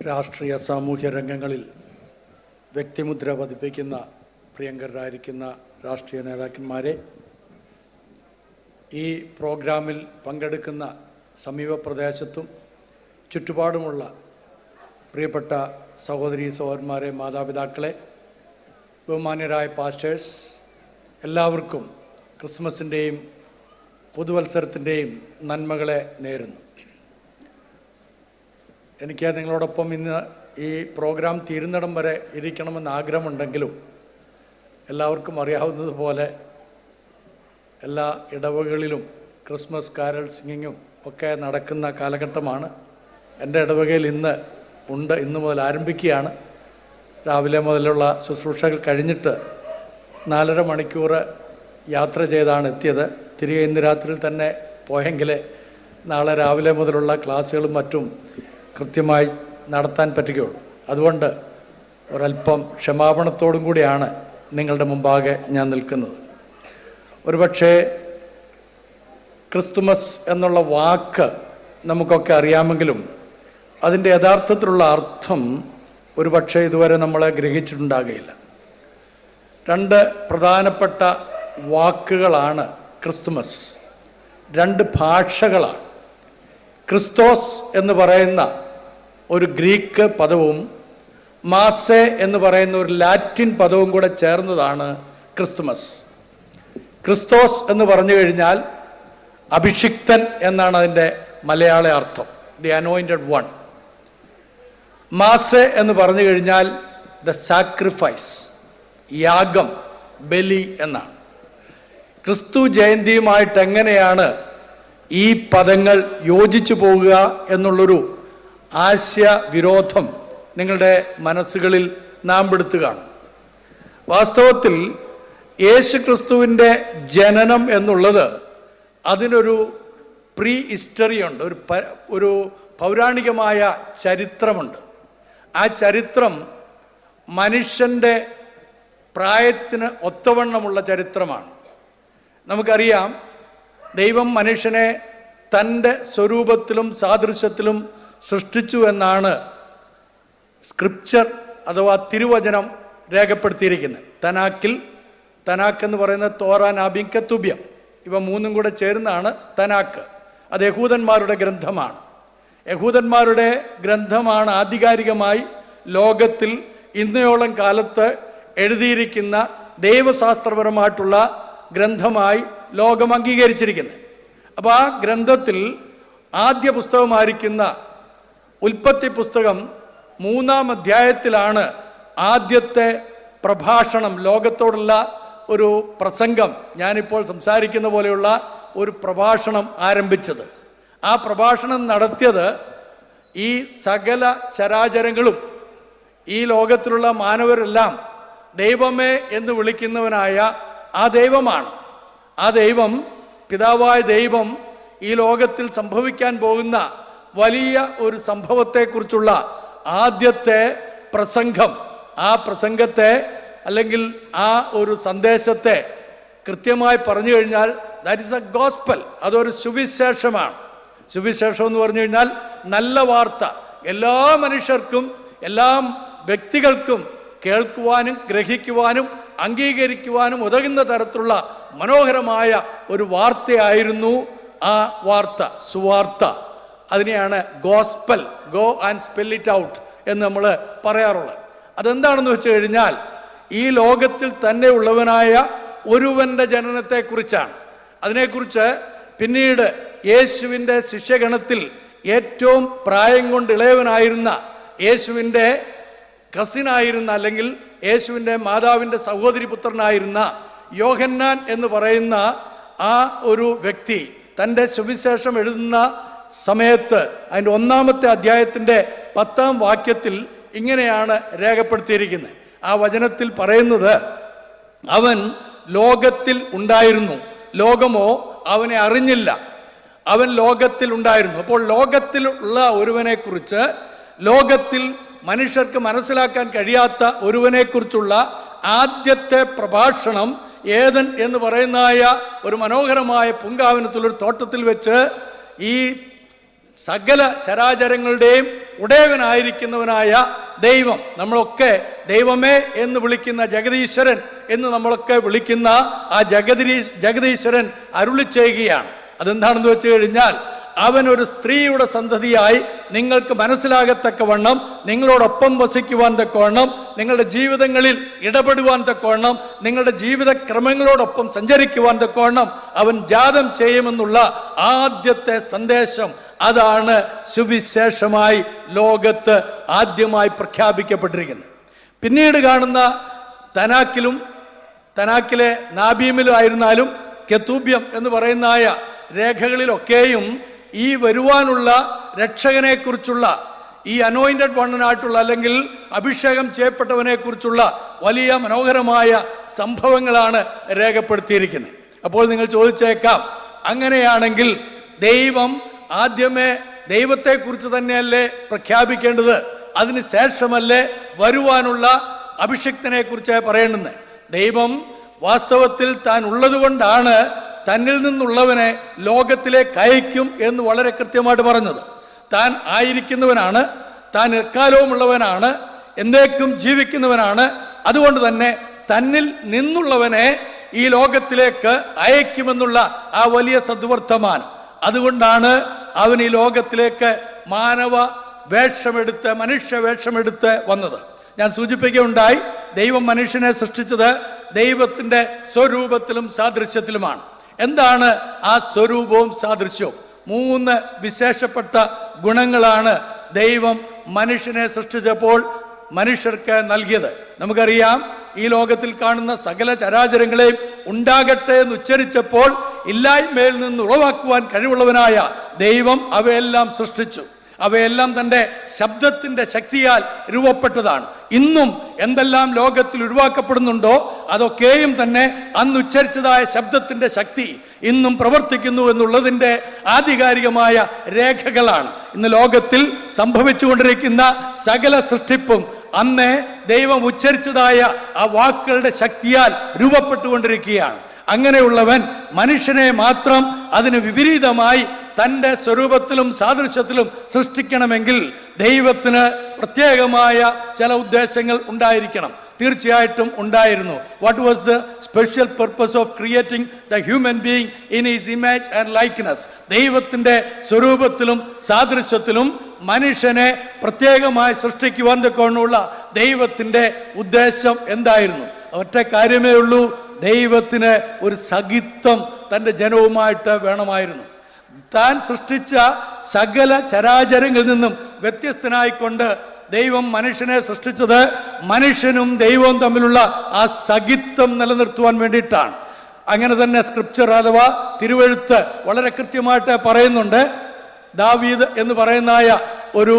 രാഷ്ട്രീയ സാമൂഹ്യ രംഗങ്ങളിൽ വ്യക്തിമുദ്ര പതിപ്പിക്കുന്ന പ്രിയങ്കരായിരിക്കുന്ന രാഷ്ട്രീയ നേതാക്കന്മാരെ, ഈ പ്രോഗ്രാമിൽ പങ്കെടുക്കുന്ന സമീപ പ്രദേശത്തും ചുറ്റുപാടുമുള്ള പ്രിയപ്പെട്ട സഹോദരീ സഹോദരന്മാരെ, മാതാപിതാക്കളെ, ബഹുമാന്യരായ പാസ്റ്റേഴ്സ്, എല്ലാവർക്കും ക്രിസ്മസിൻ്റെയും പുതുവത്സരത്തിൻ്റെയും നന്മകളെ നേരുന്നു. എനിക്ക് നിങ്ങളോടൊപ്പം ഇന്ന് ഈ പ്രോഗ്രാം തീരുന്നിടം വരെ ഇരിക്കണമെന്ന് ആഗ്രഹമുണ്ടെങ്കിലും എല്ലാവർക്കും അറിയാവുന്നതുപോലെ എല്ലാ ഇടവകളിലും ക്രിസ്മസ് കാരൽ സിംഗിങ്ങും ഒക്കെ നടക്കുന്ന കാലഘട്ടമാണ്. എൻ്റെ ഇടവകയിൽ ഇന്ന് മുതൽ ആരംഭിക്കുകയാണ്. രാവിലെ മുതലുള്ള ശുശ്രൂഷകൾ കഴിഞ്ഞിട്ട് 4.5 മണിക്കൂർ യാത്ര ചെയ്താണ് എത്തിയത്. തിരികെ ഇന്ന് രാത്രിയിൽ തന്നെ പോയെങ്കിൽ നാളെ രാവിലെ മുതലുള്ള ക്ലാസ്സുകളും മറ്റും കൃത്യമായി നടത്താൻ പറ്റുകയുള്ളൂ. അതുകൊണ്ട് ഒരല്പം ക്ഷമാപണത്തോടും കൂടിയാണ് നിങ്ങളുടെ മുമ്പാകെ ഞാൻ നിൽക്കുന്നത്. ഒരുപക്ഷെ ക്രിസ്തുമസ് എന്നുള്ള വാക്ക് നമുക്കൊക്കെ അറിയാമെങ്കിലും അതിൻ്റെ യഥാർത്ഥത്തിലുള്ള അർത്ഥം ഒരുപക്ഷെ ഇതുവരെ നമ്മളെ ഗ്രഹിച്ചിട്ടുണ്ടാകുകയില്ല. 2 പ്രധാനപ്പെട്ട വാക്കുകളാണ് ക്രിസ്തുമസ്. 2 ഭാഷകളാണ്. ക്രിസ്തോസ് എന്ന് പറയുന്ന ഒരു ഗ്രീക്ക് പദവും മാസെ എന്ന് പറയുന്ന ഒരു ലാറ്റിൻ പദവും കൂടെ ചേർന്നതാണ് ക്രിസ്തുമസ്. ക്രിസ്തോസ് എന്ന് പറഞ്ഞു കഴിഞ്ഞാൽ അഭിഷിക്തൻ എന്നാണ് അതിൻ്റെ മലയാള അർത്ഥം, ദി അനോയിൻറ്റഡ് വൺ. മാസെ എന്ന് പറഞ്ഞു കഴിഞ്ഞാൽ ദ സാക്രിഫൈസ്, യാഗം, ബലി എന്നാണ്. ക്രിസ്തു ജയന്തിയുമായിട്ട് എങ്ങനെയാണ് ഈ പദങ്ങൾ യോജിച്ചു പോകുക എന്നുള്ളൊരു ആശയവിരോധം നിങ്ങളുടെ മനസ്സുകളിൽ നാം പെടുത്തുകയാണ്. വാസ്തവത്തിൽ യേശു ക്രിസ്തുവിൻ്റെ ജനനം എന്നുള്ളത് അതിനൊരു പ്രീ ഹിസ്റ്ററി ഉണ്ട്, ഒരു പൗരാണികമായ ചരിത്രമുണ്ട്. ആ ചരിത്രം മനുഷ്യൻ്റെ പ്രായത്തിന് ഒത്തവണ്ണമുള്ള ചരിത്രമാണ്. നമുക്കറിയാം, ദൈവം മനുഷ്യനെ തൻ്റെ സ്വരൂപത്തിലും സാദൃശ്യത്തിലും സൃഷ്ടിച്ചു എന്നാണ് സ്ക്രിപ്ചർ അഥവാ തിരുവചനം രേഖപ്പെടുത്തിയിരിക്കുന്നത്. തനാക്ക് എന്ന് പറയുന്നത് തോറ, നാബീം, കെത്തുബ്യം, ഇവ 3 കൂടെ ചേർന്നാണ് തനാക്ക്. അത് യഹൂദന്മാരുടെ ഗ്രന്ഥമാണ്. യഹൂദന്മാരുടെ ഗ്രന്ഥമാണ് ആധികാരികമായി ലോകത്തിൽ ഇന്നയോളം കാലത്ത് എഴുതിയിരിക്കുന്ന ദൈവശാസ്ത്രപരമായിട്ടുള്ള ഗ്രന്ഥമായി ലോകം അംഗീകരിച്ചിരിക്കുന്നത്. അപ്പോൾ ആ ഗ്രന്ഥത്തിൽ ആദ്യ പുസ്തകമായിരിക്കുന്ന ഉൽപ്പത്തി പുസ്തകം 3-ാം അധ്യായത്തിലാണ് ആദ്യത്തെ പ്രഭാഷണം, ലോകത്തോടുള്ള ഒരു പ്രസംഗം, ഞാനിപ്പോൾ സംസാരിക്കുന്ന പോലെയുള്ള ഒരു പ്രഭാഷണം ആരംഭിച്ചത്. ആ പ്രഭാഷണം നടത്തിയത് ഈ സകല ചരാചരങ്ങളും, ഈ ലോകത്തിലുള്ള മാനവരെല്ലാം ദൈവമേ എന്ന് വിളിക്കുന്നവനായ ആ ദൈവമാണ്. ആ ദൈവം, പിതാവായ ദൈവം, ഈ ലോകത്തിൽ സംഭവിക്കാൻ പോകുന്ന വലിയ ഒരു സംഭവത്തെക്കുറിച്ചുള്ള ആദ്യത്തെ പ്രസംഗം, ആ പ്രസംഗത്തെ അല്ലെങ്കിൽ ആ ഒരു സന്ദേശത്തെ കൃത്യമായി പറഞ്ഞു കഴിഞ്ഞാൽ ദാറ്റ് ഈസ് എ ഗോസ്പൽ, അതൊരു സുവിശേഷമാണ്. സുവിശേഷം എന്ന് പറഞ്ഞു കഴിഞ്ഞാൽ നല്ല വാർത്ത, എല്ലാ മനുഷ്യർക്കും എല്ലാ വ്യക്തികൾക്കും കേൾക്കുവാനും ഗ്രഹിക്കുവാനും അംഗീകരിക്കുവാനും ഉതകുന്ന തരത്തിലുള്ള മനോഹരമായ ഒരു വാർത്തയായിരുന്നു ആ വാർത്ത, സുവാർത്ത. അതിനെയാണ് gospel, go and spell it out എന്ന് നമ്മൾ പറയാറുള്ളത്. അതെന്താണെന്ന് വെച്ച് കഴിഞ്ഞാൽ ഈ ലോകത്തിൽ തന്നെ ഉള്ളവനായ ഒരുവൻ്റെ ജനനത്തെക്കുറിച്ചാണ്. അതിനെക്കുറിച്ച് പിന്നീട് യേശുവിൻ്റെ ശിഷ്യഗണത്തിൽ ഏറ്റവും പ്രായം കൊണ്ട് ഇളയവനായിരുന്ന, യേശുവിൻ്റെ കസിനായിരുന്ന, അല്ലെങ്കിൽ യേശുവിൻ്റെ മാതാവിൻ്റെ സഹോദരി പുത്രനായിരുന്ന യോഹന്നാൻ എന്ന് പറയുന്ന ആ ഒരു വ്യക്തി തൻ്റെ സുവിശേഷം എഴുതുന്ന സമയത്ത് അതിൻ്റെ 1-ാമത്തെ അധ്യായത്തിൻ്റെ 10-ാം വാക്യത്തിൽ ഇങ്ങനെയാണ് രേഖപ്പെടുത്തിയിരിക്കുന്നത്. ആ വചനത്തിൽ പറയുന്നത്, അവൻ ലോകത്തിൽ ഉണ്ടായിരുന്നു, ലോകമോ അവനെ അറിഞ്ഞില്ല, അവൻ ലോകത്തിൽ ഉണ്ടായിരുന്നു. അപ്പോൾ ലോകത്തിൽ ഉള്ള ഒരുവനെക്കുറിച്ച്, ലോകത്തിൽ മനുഷ്യർക്ക് മനസ്സിലാക്കാൻ കഴിയാത്ത ഒരുവനെക്കുറിച്ചുള്ള ആദ്യത്തെ പ്രഭാഷണം ഏദൻ എന്ന് പറയുന്നതായ ഒരു മനോഹരമായ പൂങ്കാവനത്തിലൊരു തോട്ടത്തിൽ വെച്ച് ഈ സകല ചരാചരങ്ങളുടെയും ഉടയവനായിരിക്കുന്നവനായ ദൈവം, നമ്മളൊക്കെ ദൈവമേ എന്ന് വിളിക്കുന്ന ജഗദീശ്വരൻ എന്ന് നമ്മളൊക്കെ വിളിക്കുന്ന ആ ജഗദീശ്വരൻ അരുളി ചെയ്യുകയാണ്. അതെന്താണെന്ന് വെച്ച് കഴിഞ്ഞാൽ, അവൻ ഒരു സ്ത്രീയുടെ സന്തതിയായി നിങ്ങൾക്ക് മനസ്സിലാകത്തക്കവണ്ണം, നിങ്ങളോടൊപ്പം വസിക്കുവാൻ തക്കവണ്ണം, നിങ്ങളുടെ ജീവിതങ്ങളിൽ ഇടപെടുവാൻ തക്കവണ്ണം, നിങ്ങളുടെ ജീവിതക്രമങ്ങളോടൊപ്പം സഞ്ചരിക്കുവാൻ തക്കവണ്ണം അവൻ ജാതം ചെയ്യുമെന്നുള്ള ആദ്യത്തെ സന്ദേശം, അതാണ് സുവിശേഷമായി ലോകത്ത് ആദ്യമായി പ്രഖ്യാപിക്കപ്പെട്ടിരിക്കുന്നത്. പിന്നീട് കാണുന്ന തനാക്കിലെ നാബീമിലും ആയിരുന്നാലും കെത്തൂബ്യം എന്ന് പറയുന്നതായ രേഖകളിലൊക്കെയും ഈ വരുവാനുള്ള രക്ഷകനെ കുറിച്ചുള്ള, ഈ അനോയിന്റഡ് വണ്ണനായിട്ടുള്ള അല്ലെങ്കിൽ അഭിഷേകം ചെയ്യപ്പെട്ടവനെ കുറിച്ചുള്ള വലിയ മനോഹരമായ സംഭവങ്ങളാണ് രേഖപ്പെടുത്തിയിരിക്കുന്നത്. അപ്പോൾ നിങ്ങൾ ചോദിച്ചേക്കാം, അങ്ങനെയാണെങ്കിൽ ദൈവം ആദ്യമേ ദൈവത്തെക്കുറിച്ച് തന്നെയല്ലേ പ്രഖ്യാപിക്കേണ്ടത്? അതിന് ശേഷമല്ലേ വരുവാനുള്ള അഭിഷിക്തനെ കുറിച്ച് പറയേണ്ടുന്നത്? ദൈവം വാസ്തവത്തിൽ താൻ ഉള്ളത് കൊണ്ടാണ് തന്നിൽ നിന്നുള്ളവനെ ലോകത്തിലേക്ക് അയക്കും എന്ന് വളരെ കൃത്യമായിട്ട് പറഞ്ഞത്. താൻ ആയിരിക്കുന്നവനാണ്, താൻ എക്കാലവുമുള്ളവനാണ്, എന്നേക്കും ജീവിക്കുന്നവനാണ്. അതുകൊണ്ട് തന്നെ തന്നിൽ നിന്നുള്ളവനെ ഈ ലോകത്തിലേക്ക് അയക്കുമെന്നുള്ള ആ വലിയ സദ്വർത്തമാനം, അതുകൊണ്ടാണ് അവൻ ഈ ലോകത്തിലേക്ക് മാനവ വേഷമെടുത്ത്, മനുഷ്യ വേഷമെടുത്ത് വന്നത്. ഞാൻ സൂചിപ്പിക്കുകയുണ്ടായി, ദൈവം മനുഷ്യനെ സൃഷ്ടിച്ചത് ദൈവത്തിൻ്റെ സ്വരൂപത്തിലും സാദൃശ്യത്തിലുമാണ്. എന്താണ് ആ സ്വരൂപവും സാദൃശ്യവും? 3 വിശേഷപ്പെട്ട ഗുണങ്ങളാണ് ദൈവം മനുഷ്യനെ സൃഷ്ടിച്ചപ്പോൾ മനുഷ്യർക്ക് നൽകിയത്. നമുക്കറിയാം, ഈ ലോകത്തിൽ കാണുന്ന സകല ചരാചരങ്ങളെയും ഉണ്ടാകട്ടെ എന്ന് ഉച്ചരിച്ചപ്പോൾ ഇല്ലായ്മയിൽ നിന്ന് ഉളവാക്കുവാൻ കഴിവുള്ളവനായ ദൈവം അവയെല്ലാം സൃഷ്ടിച്ചു. അവയെല്ലാം തൻ്റെ ശബ്ദത്തിൻ്റെ ശക്തിയാൽ രൂപപ്പെട്ടതാണ്. ഇന്നും എന്തെല്ലാം ലോകത്തിൽ ഉരുവാക്കപ്പെടുന്നുണ്ടോ അതൊക്കെയും തന്നെ അന്ന് ഉച്ചരിച്ചതായ ശബ്ദത്തിൻ്റെ ശക്തി ഇന്നും പ്രവർത്തിക്കുന്നു എന്നുള്ളതിൻ്റെ ആധികാരികമായ രേഖകളാണ്. ഇന്ന് ലോകത്തിൽ സംഭവിച്ചുകൊണ്ടിരിക്കുന്ന സകല സൃഷ്ടിപ്പും അന്ന് ദൈവം ഉച്ചരിച്ചതായ ആ വാക്കുകളുടെ ശക്തിയാൽ രൂപപ്പെട്ടുകൊണ്ടിരിക്കുകയാണ്. അങ്ങനെയുള്ളവൻ മനുഷ്യനെ മാത്രം അതിന് വിപരീതമായി തൻ്റെ സ്വരൂപത്തിലും സാദൃശ്യത്തിലും സൃഷ്ടിക്കണമെങ്കിൽ ദൈവത്തിന് പ്രത്യേകമായ ചില ഉദ്ദേശങ്ങൾ ഉണ്ടായിരിക്കണം. തീർച്ചയായിട്ടും ഉണ്ടായിരുന്നു. What was the special purpose of creating the human being in his image and likeness? ദൈവത്തിൻ്റെ സ്വരൂപത്തിലും സാദൃശ്യത്തിലും മനുഷ്യനെ പ്രത്യേകമായി സൃഷ്ടിക്കുവാൻ തക്കവണ്ണമുള്ള ദൈവത്തിൻ്റെ ഉദ്ദേശം എന്തായിരുന്നു? ഒറ്റ കാര്യമേ ഉള്ളൂ, ദൈവത്തിന് ഒരു സഖിത്വം തൻ്റെ ജനവുമായിട്ട് വേണമായിരുന്നു. താൻ സൃഷ്ടിച്ച സകല ചരാചരങ്ങളിൽ നിന്നും വ്യത്യസ്തനായിക്കൊണ്ട് ദൈവം മനുഷ്യനെ സൃഷ്ടിച്ചത് മനുഷ്യനും ദൈവവും തമ്മിലുള്ള ആ സഖിത്വം നിലനിർത്തുവാൻ വേണ്ടിയിട്ടാണ്. അങ്ങനെ തന്നെ സ്ക്രിപ്ചർ അഥവാ തിരുവെഴുത്ത് വളരെ കൃത്യമായിട്ട് പറയുന്നുണ്ട്. ദാവീദ് എന്ന് പറയുന്നതായ ഒരു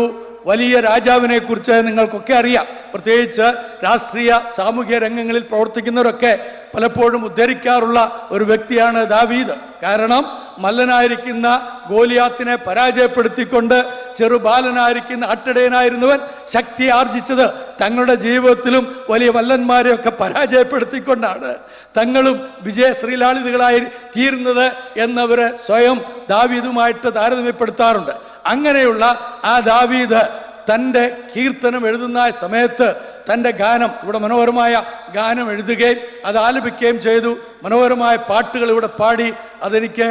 വലിയ രാജാവിനെ കുറിച്ച് നിങ്ങൾക്കൊക്കെ അറിയാം. പ്രത്യേകിച്ച് രാഷ്ട്രീയ സാമൂഹ്യ രംഗങ്ങളിൽ പ്രവർത്തിക്കുന്നവരൊക്കെ പലപ്പോഴും ഉദ്ധരിക്കാറുള്ള ഒരു വ്യക്തിയാണ് ദാവീദ്. കാരണം മല്ലനായിരിക്കുന്ന ഗോലിയാത്തിനെ പരാജയപ്പെടുത്തിക്കൊണ്ട് ചെറുബാലനായിരിക്കുന്ന അട്ടടയനായിരുന്നവൻ ശക്തി ആർജിച്ചത് തങ്ങളുടെ ജീവിതത്തിലും വലിയ മല്ലന്മാരെയൊക്കെ പരാജയപ്പെടുത്തിക്കൊണ്ടാണ് തങ്ങളും വിജയശ്രീലാളിതകളായി തീരുന്നത് എന്നവര് സ്വയം ദാവീദുമായിട്ട് താരതമ്യപ്പെടുത്താറുണ്ട്. അങ്ങനെയുള്ള ആ ദാവീദ് തൻ്റെ കീർത്തനം എഴുതുന്ന സമയത്ത് തൻ്റെ ഗാനം, ഇവിടെ മനോഹരമായ ഗാനം എഴുതുകയും അത് ആലപിക്കുകയും ചെയ്തു. മനോഹരമായ പാട്ടുകൾ ഇവിടെ പാടി അതെനിക്ക്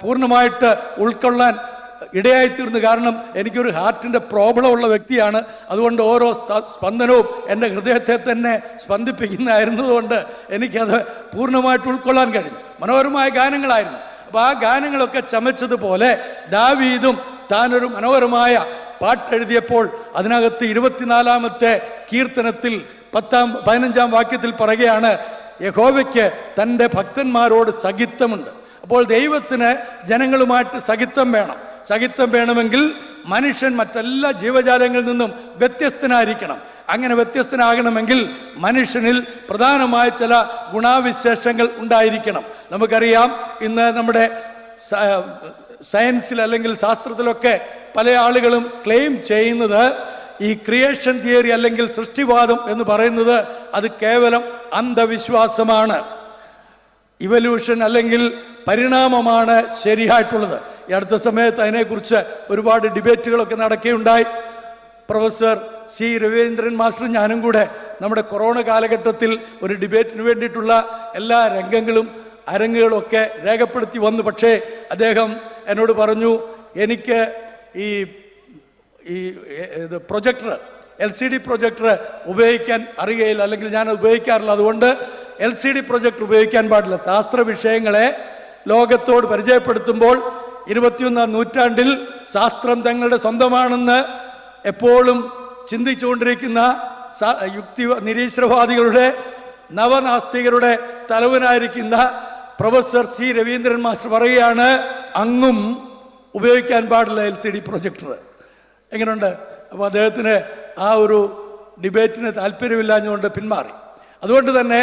പൂർണ്ണമായിട്ട് ഉൾക്കൊള്ളാൻ ഇടയായിത്തീർന്നു. കാരണം എനിക്കൊരു ഹാർട്ടിൻ്റെ പ്രോബ്ലം ഉള്ള വ്യക്തിയാണ്. അതുകൊണ്ട് ഓരോ സ്പന്ദനവും എൻ്റെ ഹൃദയത്തെ തന്നെ സ്പന്ദിപ്പിക്കുന്നതായിരുന്നതുകൊണ്ട് എനിക്കത് പൂർണ്ണമായിട്ട് ഉൾക്കൊള്ളാൻ കഴിഞ്ഞു. മനോഹരമായ ഗാനങ്ങളായിരുന്നു. അപ്പോൾ ആ ഗാനങ്ങളൊക്കെ ചമച്ചതുപോലെ ദാവീദും താനൊരു മനോഹരമായ പാട്ടെഴുതിയപ്പോൾ അതിനകത്ത് 24-ാമത്തെ കീർത്തനത്തിൽ 15-ാം വാക്യത്തിൽ പറയുകയാണ്, യഹോവയ്ക്ക് തൻ്റെ ഭക്തന്മാരോട് സഖിത്വമുണ്ട്. അപ്പോൾ ദൈവത്തിന് ജനങ്ങളുമായിട്ട് സഖിത്വം വേണം. സഖിത്വം വേണമെങ്കിൽ മനുഷ്യൻ മറ്റെല്ലാ ജീവജാലങ്ങളിൽ നിന്നും വ്യത്യസ്തനായിരിക്കണം. അങ്ങനെ വ്യത്യസ്തനാകണമെങ്കിൽ മനുഷ്യനിൽ പ്രധാനമായ ചില ഗുണാവിശേഷങ്ങൾ ഉണ്ടായിരിക്കണം. നമുക്കറിയാം, ഇന്ന് നമ്മുടെ സയൻസിൽ അല്ലെങ്കിൽ ശാസ്ത്രത്തിലൊക്കെ പല ആളുകളും ക്ലെയിം ചെയ്യുന്നത് ഈ ക്രിയേഷൻ തിയറി അല്ലെങ്കിൽ സൃഷ്ടിവാദം എന്ന് പറയുന്നത് അത് കേവലം അന്ധവിശ്വാസമാണ്. ഇവല്യൂഷൻ അല്ലെങ്കിൽ പരിണാമമാണ് ശരിയായിട്ടുള്ളത്. ഈ അടുത്ത സമയത്ത് അതിനെക്കുറിച്ച് ഒരുപാട് ഡിബേറ്റുകളൊക്കെ നടക്കുകയുണ്ടായി. പ്രൊഫസർ സി രവീന്ദ്രൻ മാസ്റ്റർ ഞാനും കൂടെ നമ്മുടെ കൊറോണ കാലഘട്ടത്തിൽ ഒരു ഡിബേറ്റിന് വേണ്ടിയിട്ടുള്ള എല്ലാ അരങ്ങുകളും ഒക്കെ രേഖപ്പെടുത്തി വന്നു. പക്ഷേ അദ്ദേഹം എന്നോട് പറഞ്ഞു, എനിക്ക് ഈ പ്രൊജക്ടർ LCD പ്രൊജക്ടർ ഉപയോഗിക്കാൻ അറിയുകയില്ല, അല്ലെങ്കിൽ ഞാൻ ഉപയോഗിക്കാറില്ല. അതുകൊണ്ട് LCD പ്രൊജക്ടർ ഉപയോഗിക്കാൻ പാടില്ല. ശാസ്ത്ര വിഷയങ്ങളെ ലോകത്തോട് പരിചയപ്പെടുത്തുമ്പോൾ 21ാം നൂറ്റാണ്ടിൽ ശാസ്ത്രം തങ്ങളുടെ സ്വന്തമാണെന്ന് എപ്പോഴും ചിന്തിച്ചുകൊണ്ടിരിക്കുന്ന നിരീശ്വരവാദികളുടെ നവനാസ്തികരുടെ തലവനായിരിക്കുന്ന പ്രൊഫസർ സി രവീന്ദ്രൻ മാസ്റ്റർ പറയുകയാണ്, അങ്ങും ഉപയോഗിക്കാൻ പാടില്ല LCD പ്രൊജക്ടർ. എങ്ങനെയുണ്ട്? അപ്പോൾ അദ്ദേഹത്തിന് ആ ഒരു ഡിബേറ്റിന് താല്പര്യമില്ലാഞ്ഞുകൊണ്ട് പിന്മാറി. അതുകൊണ്ട് തന്നെ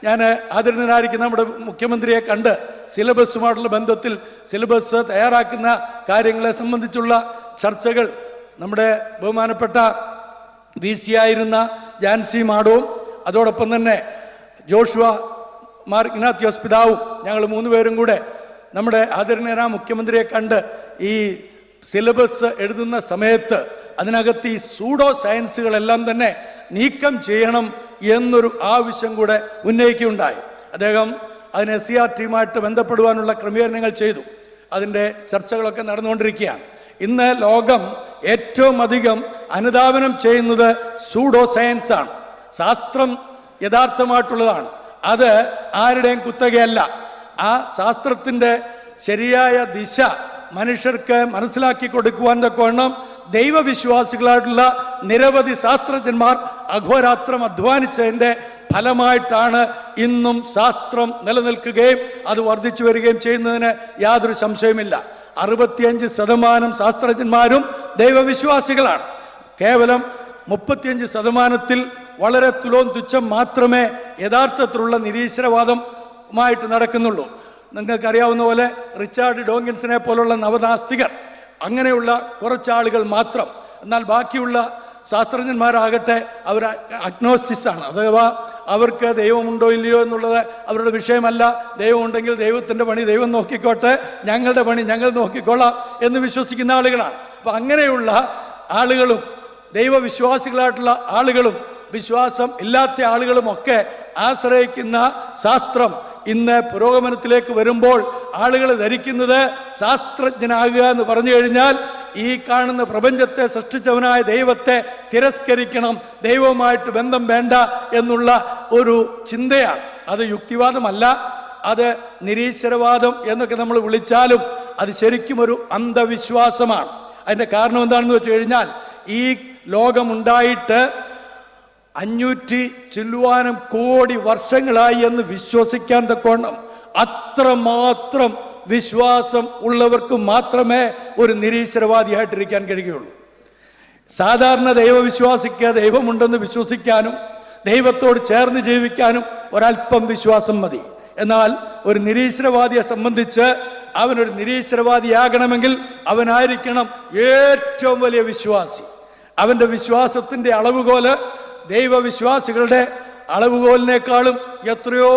ഞാൻ ആദരണീയനായിരിക്കുന്ന നമ്മുടെ മുഖ്യമന്ത്രിയെ കണ്ട് സിലബസുമായിട്ടുള്ള ബന്ധത്തിൽ സിലബസ് തയ്യാറാക്കുന്ന കാര്യങ്ങളെ സംബന്ധിച്ചുള്ള ചർച്ചകൾ നമ്മുടെ ബഹുമാനപ്പെട്ട VC ആയിരുന്ന ജാൻസി മാഡവും അതോടൊപ്പം തന്നെ ജോഷുവ മാർ ഇഗ്നാത്യോസ് പിതാവും ഞങ്ങൾ 3 പേരും കൂടെ നമ്മുടെ ആദരണീയനായ മുഖ്യമന്ത്രിയെ കണ്ട് ഈ സിലബസ് എഴുതുന്ന സമയത്ത് അതിനകത്ത് ഈ സൂഡോ സയൻസുകളെല്ലാം തന്നെ നീക്കം ചെയ്യണം എന്നൊരു ആവശ്യം കൂടെ ഉന്നയിക്കുകയുണ്ടായി. അദ്ദേഹം അതിന് SCRT-യുമായിട്ട് ബന്ധപ്പെടുവാനുള്ള ക്രമീകരണങ്ങൾ ചെയ്തു. അതിൻ്റെ ചർച്ചകളൊക്കെ നടന്നുകൊണ്ടിരിക്കുകയാണ്. ഇന്ന് ലോകം ഏറ്റവും അധികം അനുധാവനം ചെയ്യുന്നത് സൂഡോ സയൻസാണ്. ശാസ്ത്രം യഥാർത്ഥമായിട്ടുള്ളതാണ്, അത് ആരുടെയും കുത്തകയല്ല. ആ ശാസ്ത്രത്തിൻ്റെ ശരിയായ ദിശ മനുഷ്യർക്ക് മനസ്സിലാക്കി കൊടുക്കുവാൻ തക്കവണ്ണം ദൈവവിശ്വാസികളായിട്ടുള്ള നിരവധി ശാസ്ത്രജ്ഞന്മാർ അഹോരാത്രം അധ്വാനിച്ചതിൻ്റെ ഫലമായിട്ടാണ് ഇന്നും ശാസ്ത്രം നിലനിൽക്കുകയും അത് വർദ്ധിച്ചു വരികയും ചെയ്യുന്നതിന് യാതൊരു സംശയമില്ല. 65% ശാസ്ത്രജ്ഞന്മാരും ദൈവവിശ്വാസികളാണ്. കേവലം 35% വളരെ തുച്ഛം മാത്രമേ യഥാർത്ഥത്തിലുള്ള നിരീശ്വരവാദമായിട്ട് നടക്കുന്നുള്ളൂ. നിങ്ങൾക്കറിയാവുന്ന പോലെ റിച്ചാർഡ് ഡോങ്കിൻസിനെ പോലുള്ള നവനാസ്തികർ, അങ്ങനെയുള്ള കുറച്ചാളുകൾ മാത്രം. എന്നാൽ ബാക്കിയുള്ള ശാസ്ത്രജ്ഞന്മാരാകട്ടെ അവർ അഗ്നോസ്റ്റിക്സാണ്. അഥവാ അവർക്ക് ദൈവമുണ്ടോ ഇല്ലയോ എന്നുള്ളത് അവരുടെ വിഷയമല്ല. ദൈവമുണ്ടെങ്കിൽ ദൈവത്തിൻ്റെ പണി ദൈവം നോക്കിക്കോട്ടെ, ഞങ്ങളുടെ പണി ഞങ്ങൾ നോക്കിക്കോളാം എന്ന് വിശ്വസിക്കുന്ന ആളുകളാണ്. അപ്പം അങ്ങനെയുള്ള ആളുകളും ദൈവവിശ്വാസികളായിട്ടുള്ള ആളുകളും വിശ്വാസം ഇല്ലാത്ത ആളുകളുമൊക്കെ ആശ്രയിക്കുന്ന ശാസ്ത്രം ഇന്ന് പുരോഗമനത്തിലേക്ക് വരുമ്പോൾ ആളുകൾ ധരിക്കുന്നത് ശാസ്ത്രജ്ഞനാകുക എന്ന് പറഞ്ഞു കഴിഞ്ഞാൽ ഈ കാണുന്ന പ്രപഞ്ചത്തെ സൃഷ്ടിച്ചവനായ ദൈവത്തെ തിരസ്കരിക്കണം, ദൈവവുമായിട്ട് ബന്ധം വേണ്ട എന്നുള്ള ഒരു ചിന്തയാണ്. അത് യുക്തിവാദമല്ല, അത് നിരീശ്വരവാദം എന്നൊക്കെ നമ്മൾ വിളിച്ചാലും അത് ശരിക്കും ഒരു അന്ധവിശ്വാസമാണ്. അതിൻ്റെ കാരണം എന്താണെന്ന് വെച്ച് കഴിഞ്ഞാൽ ഈ ലോകമുണ്ടായിട്ട് 500 ചില്ലുവാനും കോടി വർഷങ്ങളായി എന്ന് വിശ്വസിക്കാൻ തക്കോണം അത്രമാത്രം വിശ്വാസം ഉള്ളവർക്ക് മാത്രമേ ഒരു നിരീശ്വരവാദിയായിട്ടിരിക്കാൻ കഴിയുകയുള്ളൂ. സാധാരണ ദൈവവിശ്വാസിക്ക് ദൈവമുണ്ടെന്ന് വിശ്വസിക്കാനും ദൈവത്തോട് ചേർന്ന് ജീവിക്കാനും ഒരല്പം വിശ്വാസം മതി. എന്നാൽ ഒരു നിരീശ്വരവാദിയെ സംബന്ധിച്ച് അവനൊരു നിരീശ്വരവാദിയാകണമെങ്കിൽ അവനായിരിക്കണം ഏറ്റവും വലിയ വിശ്വാസി. അവൻ്റെ വിശ്വാസത്തിൻ്റെ അളവുകോല് ദൈവവിശ്വാസികളുടെ അളവുകോലിനേക്കാളും എത്രയോ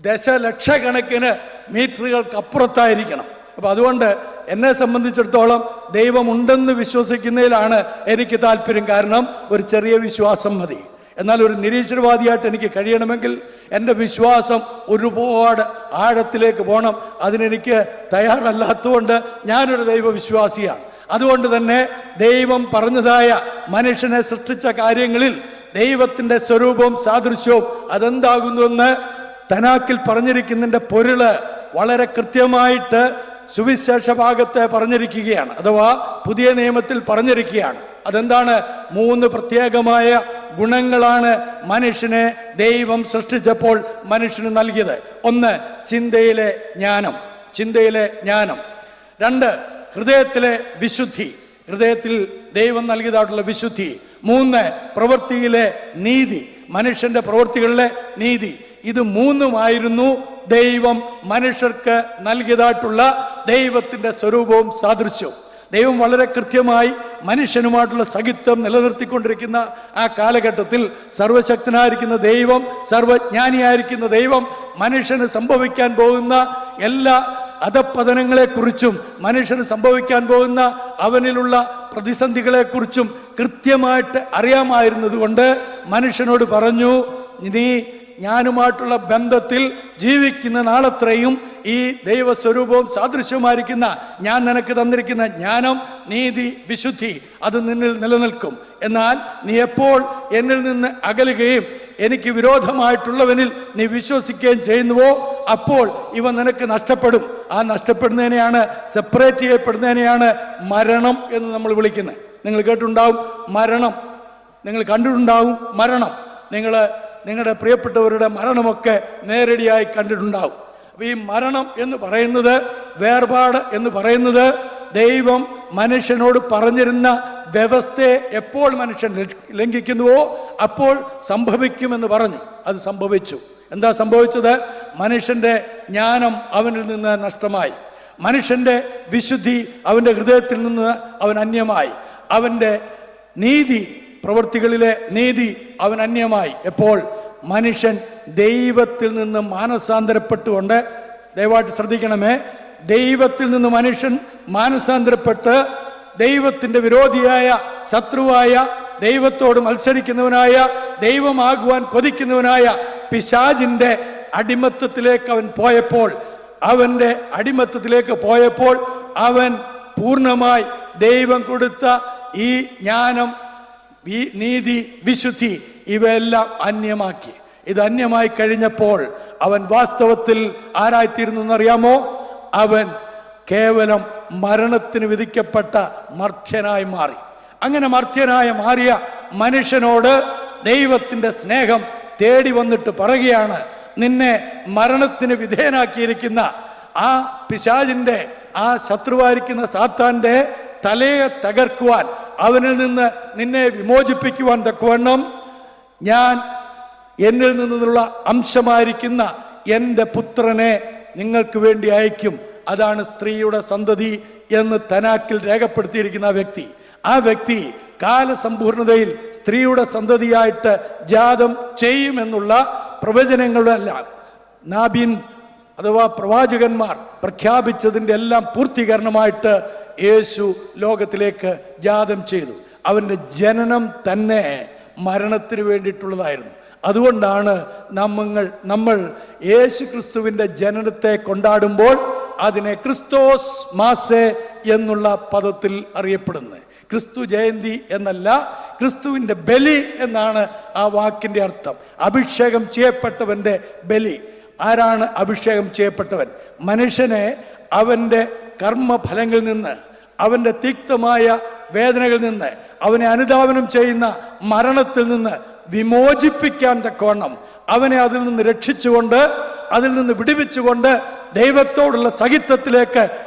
ദശലക്ഷക്കണക്കിന് മീറ്ററുകൾക്കപ്പുറത്തായിരിക്കണം. അപ്പം അതുകൊണ്ട് എന്നെ സംബന്ധിച്ചിടത്തോളം ദൈവമുണ്ടെന്ന് വിശ്വസിക്കുന്നതിലാണ് എനിക്ക് താല്പര്യം. കാരണം ഒരു ചെറിയ വിശ്വാസം മതി. എന്നാൽ ഒരു നിരീശ്വരവാദിയായിട്ട് എനിക്ക് കഴിയണമെങ്കിൽ എൻ്റെ വിശ്വാസം ഒരുപാട് ആഴത്തിലേക്ക് പോകണം. അതിനെനിക്ക് തയ്യാറല്ലാത്തതുകൊണ്ട് ഞാനൊരു ദൈവവിശ്വാസിയാണ്. അതുകൊണ്ട് തന്നെ ദൈവം പറഞ്ഞതായ മനുഷ്യനെ സൃഷ്ടിച്ച കാര്യങ്ങളിൽ ദൈവത്തിൻ്റെ സ്വരൂപവും സാദൃശ്യവും അതെന്താകുന്നുവെന്ന് തനാക്കിൽ പറഞ്ഞിരിക്കുന്നതിൻ്റെ പൊരുള് വളരെ കൃത്യമായിട്ട് സുവിശേഷ ഭാഗത്തെ പറഞ്ഞിരിക്കുകയാണ്, അഥവാ പുതിയ നിയമത്തിൽ പറഞ്ഞിരിക്കുകയാണ്. അതെന്താണ്? 3 പ്രത്യേകമായ ഗുണങ്ങളാണ് മനുഷ്യനെ ദൈവം സൃഷ്ടിച്ചപ്പോൾ മനുഷ്യന് നൽകിയത്. 1 ചിന്തയിലെ ജ്ഞാനം. 2 ഹൃദയത്തിലെ വിശുദ്ധി, ഹൃദയത്തിൽ ദൈവം നൽകിയതായിട്ടുള്ള വിശുദ്ധി. 3 പ്രവൃത്തിയിലെ നീതി, മനുഷ്യന്റെ പ്രവൃത്തികളിലെ നീതി. ഇത് 3ഉമായിരുന്നു ദൈവം മനുഷ്യർക്ക് നൽകിയതായിട്ടുള്ള ദൈവത്തിന്റെ സ്വരൂപവും സാദൃശ്യവും. ദൈവം വളരെ കൃത്യമായി മനുഷ്യനുമായിട്ടുള്ള സഖിത്വം നിലനിർത്തിക്കൊണ്ടിരിക്കുന്ന ആ കാലഘട്ടത്തിൽ സർവശക്തനായിരിക്കുന്ന ദൈവം, സർവജ്ഞാനിയായിരിക്കുന്ന ദൈവം മനുഷ്യന് സംഭവിക്കാൻ പോകുന്ന എല്ലാ അധപ്പതനങ്ങളെക്കുറിച്ചും മനുഷ്യന് സംഭവിക്കാൻ പോകുന്ന അവനിലുള്ള പ്രതിസന്ധികളെക്കുറിച്ചും കൃത്യമായിട്ട് അറിയാമായിരുന്നതുകൊണ്ട് മനുഷ്യനോട് പറഞ്ഞു, നീ ഞാനുമായിട്ടുള്ള ബന്ധത്തിൽ ജീവിക്കുന്ന നാളത്രയും ഈ ദൈവസ്വരൂപവും സാദൃശ്യമായിരിക്കുന്ന ഞാൻ നിനക്ക് തന്നിരിക്കുന്ന ജ്ഞാനം, നീതി, വിശുദ്ധി അത് നിന്നിൽ നിലനിൽക്കും. എന്നാൽ നീ എപ്പോൾ എന്നിൽ നിന്ന് അകലുകയും എനിക്ക് വിരോധമായിട്ടുള്ളവനിൽ നീ വിശ്വസിക്കുകയും ചെയ്യുന്നുവോ അപ്പോൾ ഇവ നിനക്ക് നഷ്ടപ്പെടും. ആ നഷ്ടപ്പെടുന്നതിനെയാണ്, സെപ്പറേറ്റ് ചെയ്യപ്പെടുന്നതിനെയാണ് മരണം എന്ന് നമ്മൾ വിളിക്കുന്നത്. നിങ്ങൾ കേട്ടിട്ടുണ്ടാവും മരണം, നിങ്ങൾ കണ്ടിട്ടുണ്ടാവും മരണം, നിങ്ങളുടെ പ്രിയപ്പെട്ടവരുടെ മരണമൊക്കെ നേരടിയായി കണ്ടിട്ടുണ്ടാവും. അപ്പൊ ഈ മരണം എന്ന് പറയുന്നത്, വേർപാട് എന്ന് പറയുന്നത്, ദൈവം മനുഷ്യനോട് പറഞ്ഞിരുന്ന വ്യവസ്ഥയെ എപ്പോൾ മനുഷ്യൻ ലംഘിക്കുന്നുവോ അപ്പോൾ സംഭവിക്കുമെന്ന് പറഞ്ഞു. അത് സംഭവിച്ചു. എന്താ സംഭവിച്ചത്? മനുഷ്യന്റെ ജ്ഞാനം അവനിൽ നിന്ന് നഷ്ടമായി, മനുഷ്യന്റെ വിശുദ്ധി അവന്റെ ഹൃദയത്തിൽ നിന്ന് അവൻ അന്യമായി, അവന്റെ നീതി, പ്രവൃത്തികളിലെ നീതി അവൻ അന്യമായി. എപ്പോൾ മനുഷ്യൻ ദൈവത്തിൽ നിന്ന് മാനസാന്തരപ്പെട്ടുകൊണ്ട്, ദയവായിട്ട് ശ്രദ്ധിക്കണമേ, ദൈവത്തിൽ നിന്ന് മനുഷ്യൻ മാനസാന്തരപ്പെട്ട് ദൈവത്തിന്റെ വിരോധിയായ, ശത്രുവായ, ദൈവത്തോട് മത്സരിക്കുന്നവനായ, ദൈവമാകുവാൻ കൊതിക്കുന്നവനായ പിശാചിന്റെ അടിമത്തത്തിലേക്ക് അവൻ പോയപ്പോൾ, അവന്റെ അടിമത്തത്തിലേക്ക് പോയപ്പോൾ അവൻ പൂർണ്ണമായി ദൈവം കൊടുത്ത ഈ ജ്ഞാനം, ഈ നീതി, വിശുദ്ധി ഇവയെല്ലാം അന്യമാക്കി. ഇത് അന്യമായി കഴിഞ്ഞപ്പോൾ അവൻ വാസ്തവത്തിൽ ആരായിത്തീരുന്നു എന്നറിയാമോ? അവൻ കേവലം മരണത്തിന് വിധിക്കപ്പെട്ട മർത്യനായി മാറി. അങ്ങനെ മർത്യനായി മാറിയ മനുഷ്യനോട് ദൈവത്തിന്റെ സ്നേഹം തേടി വന്നിട്ട് പറയുകയാണ്, നിന്നെ മരണത്തിന് വിധേയനാക്കിയിരിക്കുന്ന ആ പിശാചിന്റെ, ആ ശത്രുവായിരിക്കുന്ന സാത്താന്റെ തലയെ തകർക്കുവാൻ, അവനിൽ നിന്ന് നിന്നെ വിമോചിപ്പിക്കുവാൻ തക്കവണ്ണം ഞാൻ എന്നിൽ നിന്നുള്ള അംശമായിരിക്കുന്ന എൻ്റെ പുത്രനെ നിങ്ങൾക്ക് വേണ്ടി അയക്കും. അതാണ് സ്ത്രീയുടെ സന്തതി എന്ന് തനാക്കിൽ രേഖപ്പെടുത്തിയിരിക്കുന്ന ആ വ്യക്തി കാലസമ്പൂർണതയിൽ സ്ത്രീയുടെ സന്തതിയായിട്ട് ജാതം ചെയ്യുമെന്നുള്ള പ്രവചനങ്ങളെല്ലാം നാബീൻ അഥവാ പ്രവാചകന്മാർ പ്രഖ്യാപിച്ചതിൻ്റെ എല്ലാം പൂർത്തീകരണമായിട്ട് യേശു ലോകത്തിലേക്ക് ജാതം ചെയ്തു. അവൻ്റെ ജനനം തന്നെ മരണത്തിന് വേണ്ടിയിട്ടുള്ളതായിരുന്നു. അതുകൊണ്ടാണ് നമ്മൾ യേശു ക്രിസ്തുവിൻ്റെ ജനനത്തെ കൊണ്ടാടുമ്പോൾ അതിനെ ക്രിസ്തോസ് മാസേ എന്നുള്ള പദത്തിൽ അറിയപ്പെടുന്നത്. ക്രിസ്തു ജയന്തി എന്നല്ല, ക്രിസ്തുവിൻ്റെ ബലി എന്നാണ് ആ വാക്കിൻ്റെ അർത്ഥം. അഭിഷേകം ചെയ്യപ്പെട്ടവൻ്റെ ബലി. ആരാണ് അഭിഷേകം ചെയ്യപ്പെട്ടവൻ? മനുഷ്യനെ അവൻ്റെ കർമ്മഫലങ്ങളിൽ നിന്ന്, അവൻ്റെ തിക്തമായ വേദനകളിൽ നിന്ന്, അവനെ അനുധാവനം ചെയ്യുന്ന മരണത്തിൽ നിന്ന് വിമോചിപ്പിക്കാൻ തക്കവണ്ണം, അവനെ അതിൽ നിന്ന് രക്ഷിച്ചുകൊണ്ട്, അതിൽ നിന്ന് വിടുവിച്ചുകൊണ്ട് ദൈവത്തോടുള്ള സഹിത്വത്തിലേക്ക്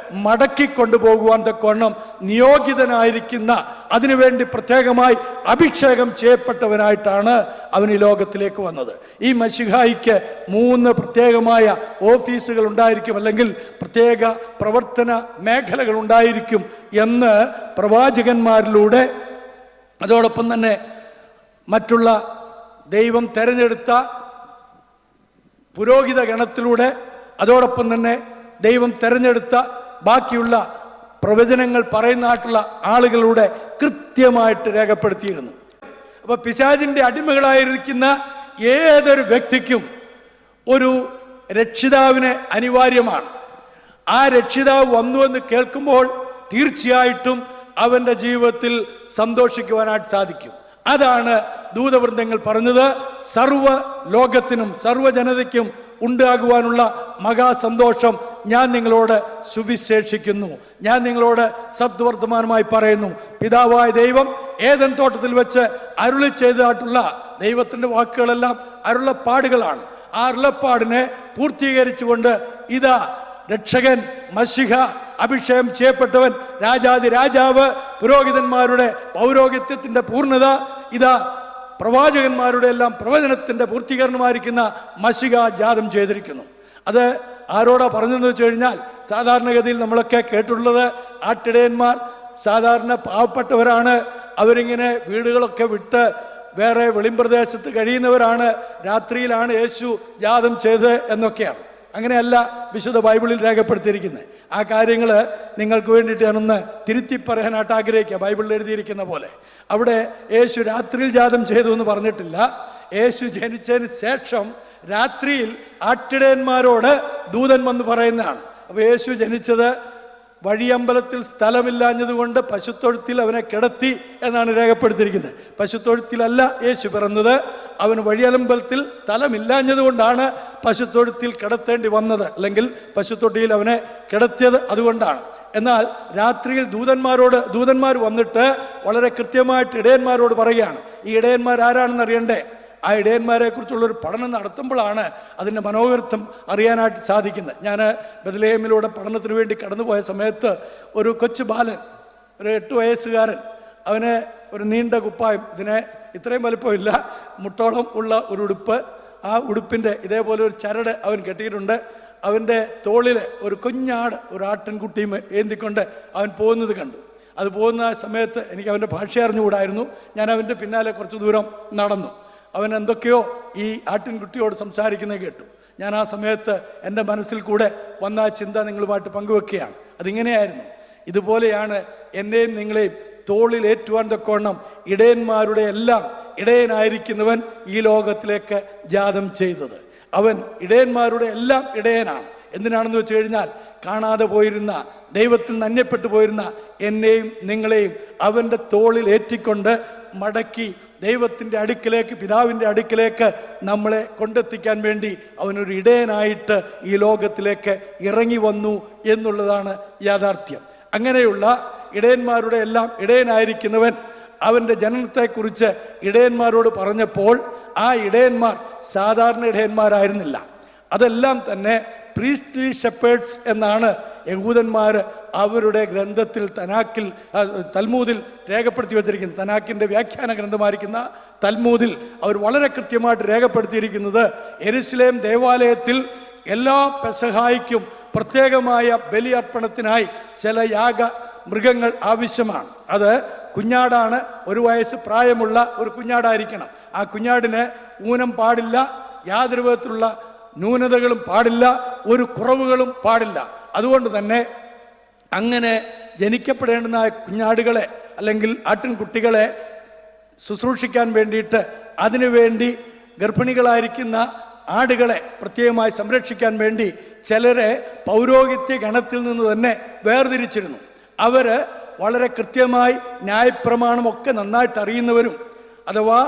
മടക്കിക്കൊണ്ടുപോകുവാൻ തക്കവണ്ണം നിയോഗിതനായിരിക്കുന്ന, അതിനുവേണ്ടി പ്രത്യേകമായി അഭിഷേകം ചെയ്യപ്പെട്ടവനായിട്ടാണ് അവൻ ഈ ലോകത്തിലേക്ക് വന്നത്. ഈ മശിഹായിക്ക് 3 പ്രത്യേകമായ ഓഫീസുകൾ ഉണ്ടായിരിക്കും, അല്ലെങ്കിൽ പ്രത്യേക പ്രവർത്തന മേഖലകൾ ഉണ്ടായിരിക്കും എന്ന് പ്രവാചകന്മാരിലൂടെ, അതോടൊപ്പം തന്നെ മറ്റുള്ള ദൈവം തെരഞ്ഞെടുത്ത പുരോഹിത ഗണത്തിലൂടെ, അതോടൊപ്പം തന്നെ ദൈവം തെരഞ്ഞെടുത്ത ബാക്കിയുള്ള പ്രവചനങ്ങൾ പറയുന്നതായിട്ടുള്ള ആളുകളുടെ കൃത്യമായിട്ട് രേഖപ്പെടുത്തിയിരുന്നു. അപ്പൊ പിശാചിന്റെ അടിമകളായിരിക്കുന്ന ഏതൊരു വ്യക്തിക്കും ഒരു രക്ഷിതാവിന് അനിവാര്യമാണ്. ആ രക്ഷിതാവ് വന്നുവെന്ന് കേൾക്കുമ്പോൾ തീർച്ചയായിട്ടും അവന്റെ ജീവിതത്തിൽ സന്തോഷിക്കുവാനായിട്ട് സാധിക്കും. അതാണ് ദൂതവൃന്ദങ്ങൾ പറഞ്ഞത്, സർവ്വ ലോകത്തിനും സർവ്വജനതയ്ക്കും ഉണ്ടാകുവാനുള്ള മഹാസന്തോഷം ഞാൻ നിങ്ങളോട് സുവിശേഷിക്കുന്നു, ഞാൻ നിങ്ങളോട് സദ്വർത്തമാനമായി പറയുന്നു. പിതാവായ ദൈവം ഏദൻ തോട്ടത്തിൽ വെച്ച് അരുളി ചെയ്തതായിട്ടുള്ള ദൈവത്തിന്റെ വാക്കുകളെല്ലാം അരുളപ്പാടുകളാണ്. ആ അരുളപ്പാടിനെ പൂർത്തീകരിച്ചുകൊണ്ട് ഇതാ രക്ഷകൻ മശിഹ, അഭിഷേകം ചെയ്യപ്പെട്ടവൻ, രാജാതി രാജാവ്, പുരോഹിതന്മാരുടെ പൗരോഹിത്യത്തിന്റെ പൂർണ്ണത, ഇതാ പ്രവാചകന്മാരുടെ എല്ലാം പ്രവചനത്തിന്റെ പൂർത്തീകരണമായിരിക്കുന്ന മശിഹ ജാതം ചെയ്തിരിക്കുന്നു. അത് ആരോടാ പറഞ്ഞെന്ന് വെച്ച് കഴിഞ്ഞാൽ, സാധാരണഗതിയിൽ നമ്മളൊക്കെ കേട്ടിട്ടുള്ളത് ആട്ടിടയന്മാർ, സാധാരണ പാവപ്പെട്ടവരാണ്, അവരിങ്ങനെ വീടുകളൊക്കെ വിട്ട് വേറെ വെളിമ്പ്രദേശത്ത് കഴിയുന്നവരാണ്, രാത്രിയിലാണ് യേശു ജാതം ചെയ്ത് എന്നൊക്കെയാണ്. അങ്ങനെയല്ല വിശുദ്ധ ബൈബിളിൽ രേഖപ്പെടുത്തിയിരിക്കുന്നത്. ആ കാര്യങ്ങൾ നിങ്ങൾക്ക് വേണ്ടിയിട്ട് ഞാനൊന്ന് തിരുത്തി പറയാനായിട്ട് ആഗ്രഹിക്കുക. ബൈബിളിൽ എഴുതിയിരിക്കുന്ന പോലെ അവിടെ യേശു രാത്രിയിൽ ജാതം ചെയ്തു എന്ന് പറഞ്ഞിട്ടില്ല. യേശു ജനിച്ചതിന് ശേഷം രാത്രിയിൽ ആട്ടിടയന്മാരോട് ദൂതൻ വന്ന് പറയുന്നതാണ്. അപ്പോൾ യേശു ജനിച്ചത് വഴിയമ്പലത്തിൽ സ്ഥലമില്ലാഞ്ഞതുകൊണ്ട് പശുത്തൊഴുത്തിൽ അവനെ കിടത്തി എന്നാണ് രേഖപ്പെടുത്തിയിരിക്കുന്നത്. പശുത്തൊഴുത്തിലല്ല യേശു പിറന്നത്. അവന് വഴിയമ്പലത്തിൽ സ്ഥലമില്ലാഞ്ഞതുകൊണ്ടാണ് പശുത്തൊഴുത്തിൽ കിടത്തേണ്ടി വന്നത്, അല്ലെങ്കിൽ പശുത്തൊട്ടിയിൽ അവനെ കിടത്തിയത് അതുകൊണ്ടാണ്. എന്നാൽ രാത്രിയിൽ ദൂതന്മാർ വന്നിട്ട് വളരെ കൃത്യമായിട്ട് ഇടയന്മാരോട് പറയുകയാണ്. ഈ ഇടയന്മാർ ആരാണെന്ന് അറിയണ്ടേ? ആ ഇടയന്മാരെ കുറിച്ചുള്ളൊരു പഠനം നടത്തുമ്പോഴാണ് അതിൻ്റെ മനോഹരത്വം അറിയാനായിട്ട് സാധിക്കുന്നത്. ഞാൻ ബെത്ലഹേമിലൂടെ പഠനത്തിന് വേണ്ടി കടന്നുപോയ സമയത്ത് ഒരു കൊച്ചു ബാലൻ, ഒരു 8 വയസ്സുകാരൻ, അവന് ഒരു നീണ്ട കുപ്പായം, ഇതിനെ ഇത്രയും വലുപ്പമില്ല, മുട്ടോളം ഉള്ള ഒരു ഉടുപ്പ്, ആ ഉടുപ്പിൻ്റെ ഇതേപോലെ ഒരു ചരട് അവൻ കെട്ടിയിട്ടുണ്ട്. അവൻ്റെ തോളിൽ ഒരു കുഞ്ഞാട്, ഒരു ആട്ടിൻകുട്ടിയും ഏന്തിക്കൊണ്ട് അവൻ പോകുന്നത് കണ്ടു. അത് പോകുന്ന സമയത്ത് എനിക്ക് അവൻ്റെ ഭാഷ അറിഞ്ഞുകൂടായിരുന്നു. ഞാൻ അവൻ്റെ പിന്നാലെ കുറച്ച് ദൂരം നടന്നു. അവൻ എന്തൊക്കെയോ ഈ ആട്ടിൻകുട്ടിയോട് സംസാരിക്കുന്നത് കേട്ടു. ഞാൻ ആ സമയത്ത് എൻ്റെ മനസ്സിൽ കൂടെ വന്ന ആ ചിന്ത നിങ്ങളുമായിട്ട് പങ്കുവെക്കുകയാണ്. അതിങ്ങനെയായിരുന്നു: ഇതുപോലെയാണ് എന്നെയും നിങ്ങളെയും തോളിൽ ഏറ്റുവാൻ തക്കവണ്ണം ഇടയന്മാരുടെ എല്ലാം ഇടയനായിരിക്കുന്നവൻ ഈ ലോകത്തിലേക്ക് ജാതം ചെയ്തത്. അവൻ ഇടയന്മാരുടെ എല്ലാം ഇടയനാണ്. എന്തിനാണെന്ന് വെച്ച് കഴിഞ്ഞാൽ, കാണാതെ പോയിരുന്ന, ദൈവത്തിൽ നിന്ന് അന്യപ്പെട്ടു പോയിരുന്ന എന്നെയും നിങ്ങളെയും അവൻ്റെ തോളിൽ ഏറ്റിക്കൊണ്ട് മടക്കി ദൈവത്തിൻ്റെ അടുക്കിലേക്ക്, പിതാവിൻ്റെ അടുക്കിലേക്ക് നമ്മളെ കൊണ്ടെത്തിക്കാൻ വേണ്ടി അവനൊരു ഇടയനായിട്ട് ഈ ലോകത്തിലേക്ക് ഇറങ്ങി വന്നു എന്നുള്ളതാണ് യാഥാർത്ഥ്യം. അങ്ങനെയുള്ള ഇടയന്മാരുടെ എല്ലാം ഇടയനായിരിക്കുന്നവൻ അവൻ്റെ ജനനത്തെക്കുറിച്ച് ഇടയന്മാരോട് പറഞ്ഞപ്പോൾ ആ ഇടയന്മാർ സാധാരണ ഇടയന്മാരായിരുന്നില്ല. അതെല്ലാം തന്നെ പ്രീസ്റ്റ്ലി ഷെപ്പേർഡ്സ് എന്നാണ് യഹൂദന്മാർ അവരുടെ ഗ്രന്ഥത്തിൽ തൽമൂദിൽ രേഖപ്പെടുത്തി വച്ചിരിക്കുന്നത്. തനാക്കിൻ്റെ വ്യാഖ്യാന ഗ്രന്ഥമായിരിക്കുന്ന തൽമൂദിൽ അവർ വളരെ കൃത്യമായിട്ട് രേഖപ്പെടുത്തിയിരിക്കുന്നത്, യെരുശലേം ദേവാലയത്തിൽ എല്ലാ പെസഹായ്ക്കും പ്രത്യേകമായ ബലിയർപ്പണത്തിനായി ചില മൃഗങ്ങൾ ആവശ്യമാണ്. അത് കുഞ്ഞാടാണ്. 1 വയസ്സ് പ്രായമുള്ള ഒരു കുഞ്ഞാടായിരിക്കണം. ആ കുഞ്ഞാടിന് ഊനം പാടില്ല, യാതൊരു വിധത്തിലുള്ള ന്യൂനതകളും പാടില്ല, ഒരു കുറവുകളും പാടില്ല. അതുകൊണ്ട് തന്നെ അങ്ങനെ ജനിക്കപ്പെടേണ്ടുന്ന കുഞ്ഞാടുകളെ അല്ലെങ്കിൽ ആട്ടിൻകുട്ടികളെ ശുശ്രൂഷിക്കാൻ വേണ്ടിയിട്ട്, അതിനുവേണ്ടി ഗർഭിണികളായിരിക്കുന്ന ആടുകളെ പ്രത്യേകമായി സംരക്ഷിക്കാൻ വേണ്ടി ചിലരെ പൗരോഹിത്യ ഗണത്തിൽ നിന്ന് തന്നെ വേർതിരിച്ചിരുന്നു. അവർ വളരെ കൃത്യമായി ന്യായപ്രമാണമൊക്കെ നന്നായിട്ട് അറിയുന്നവരും, അഥവാ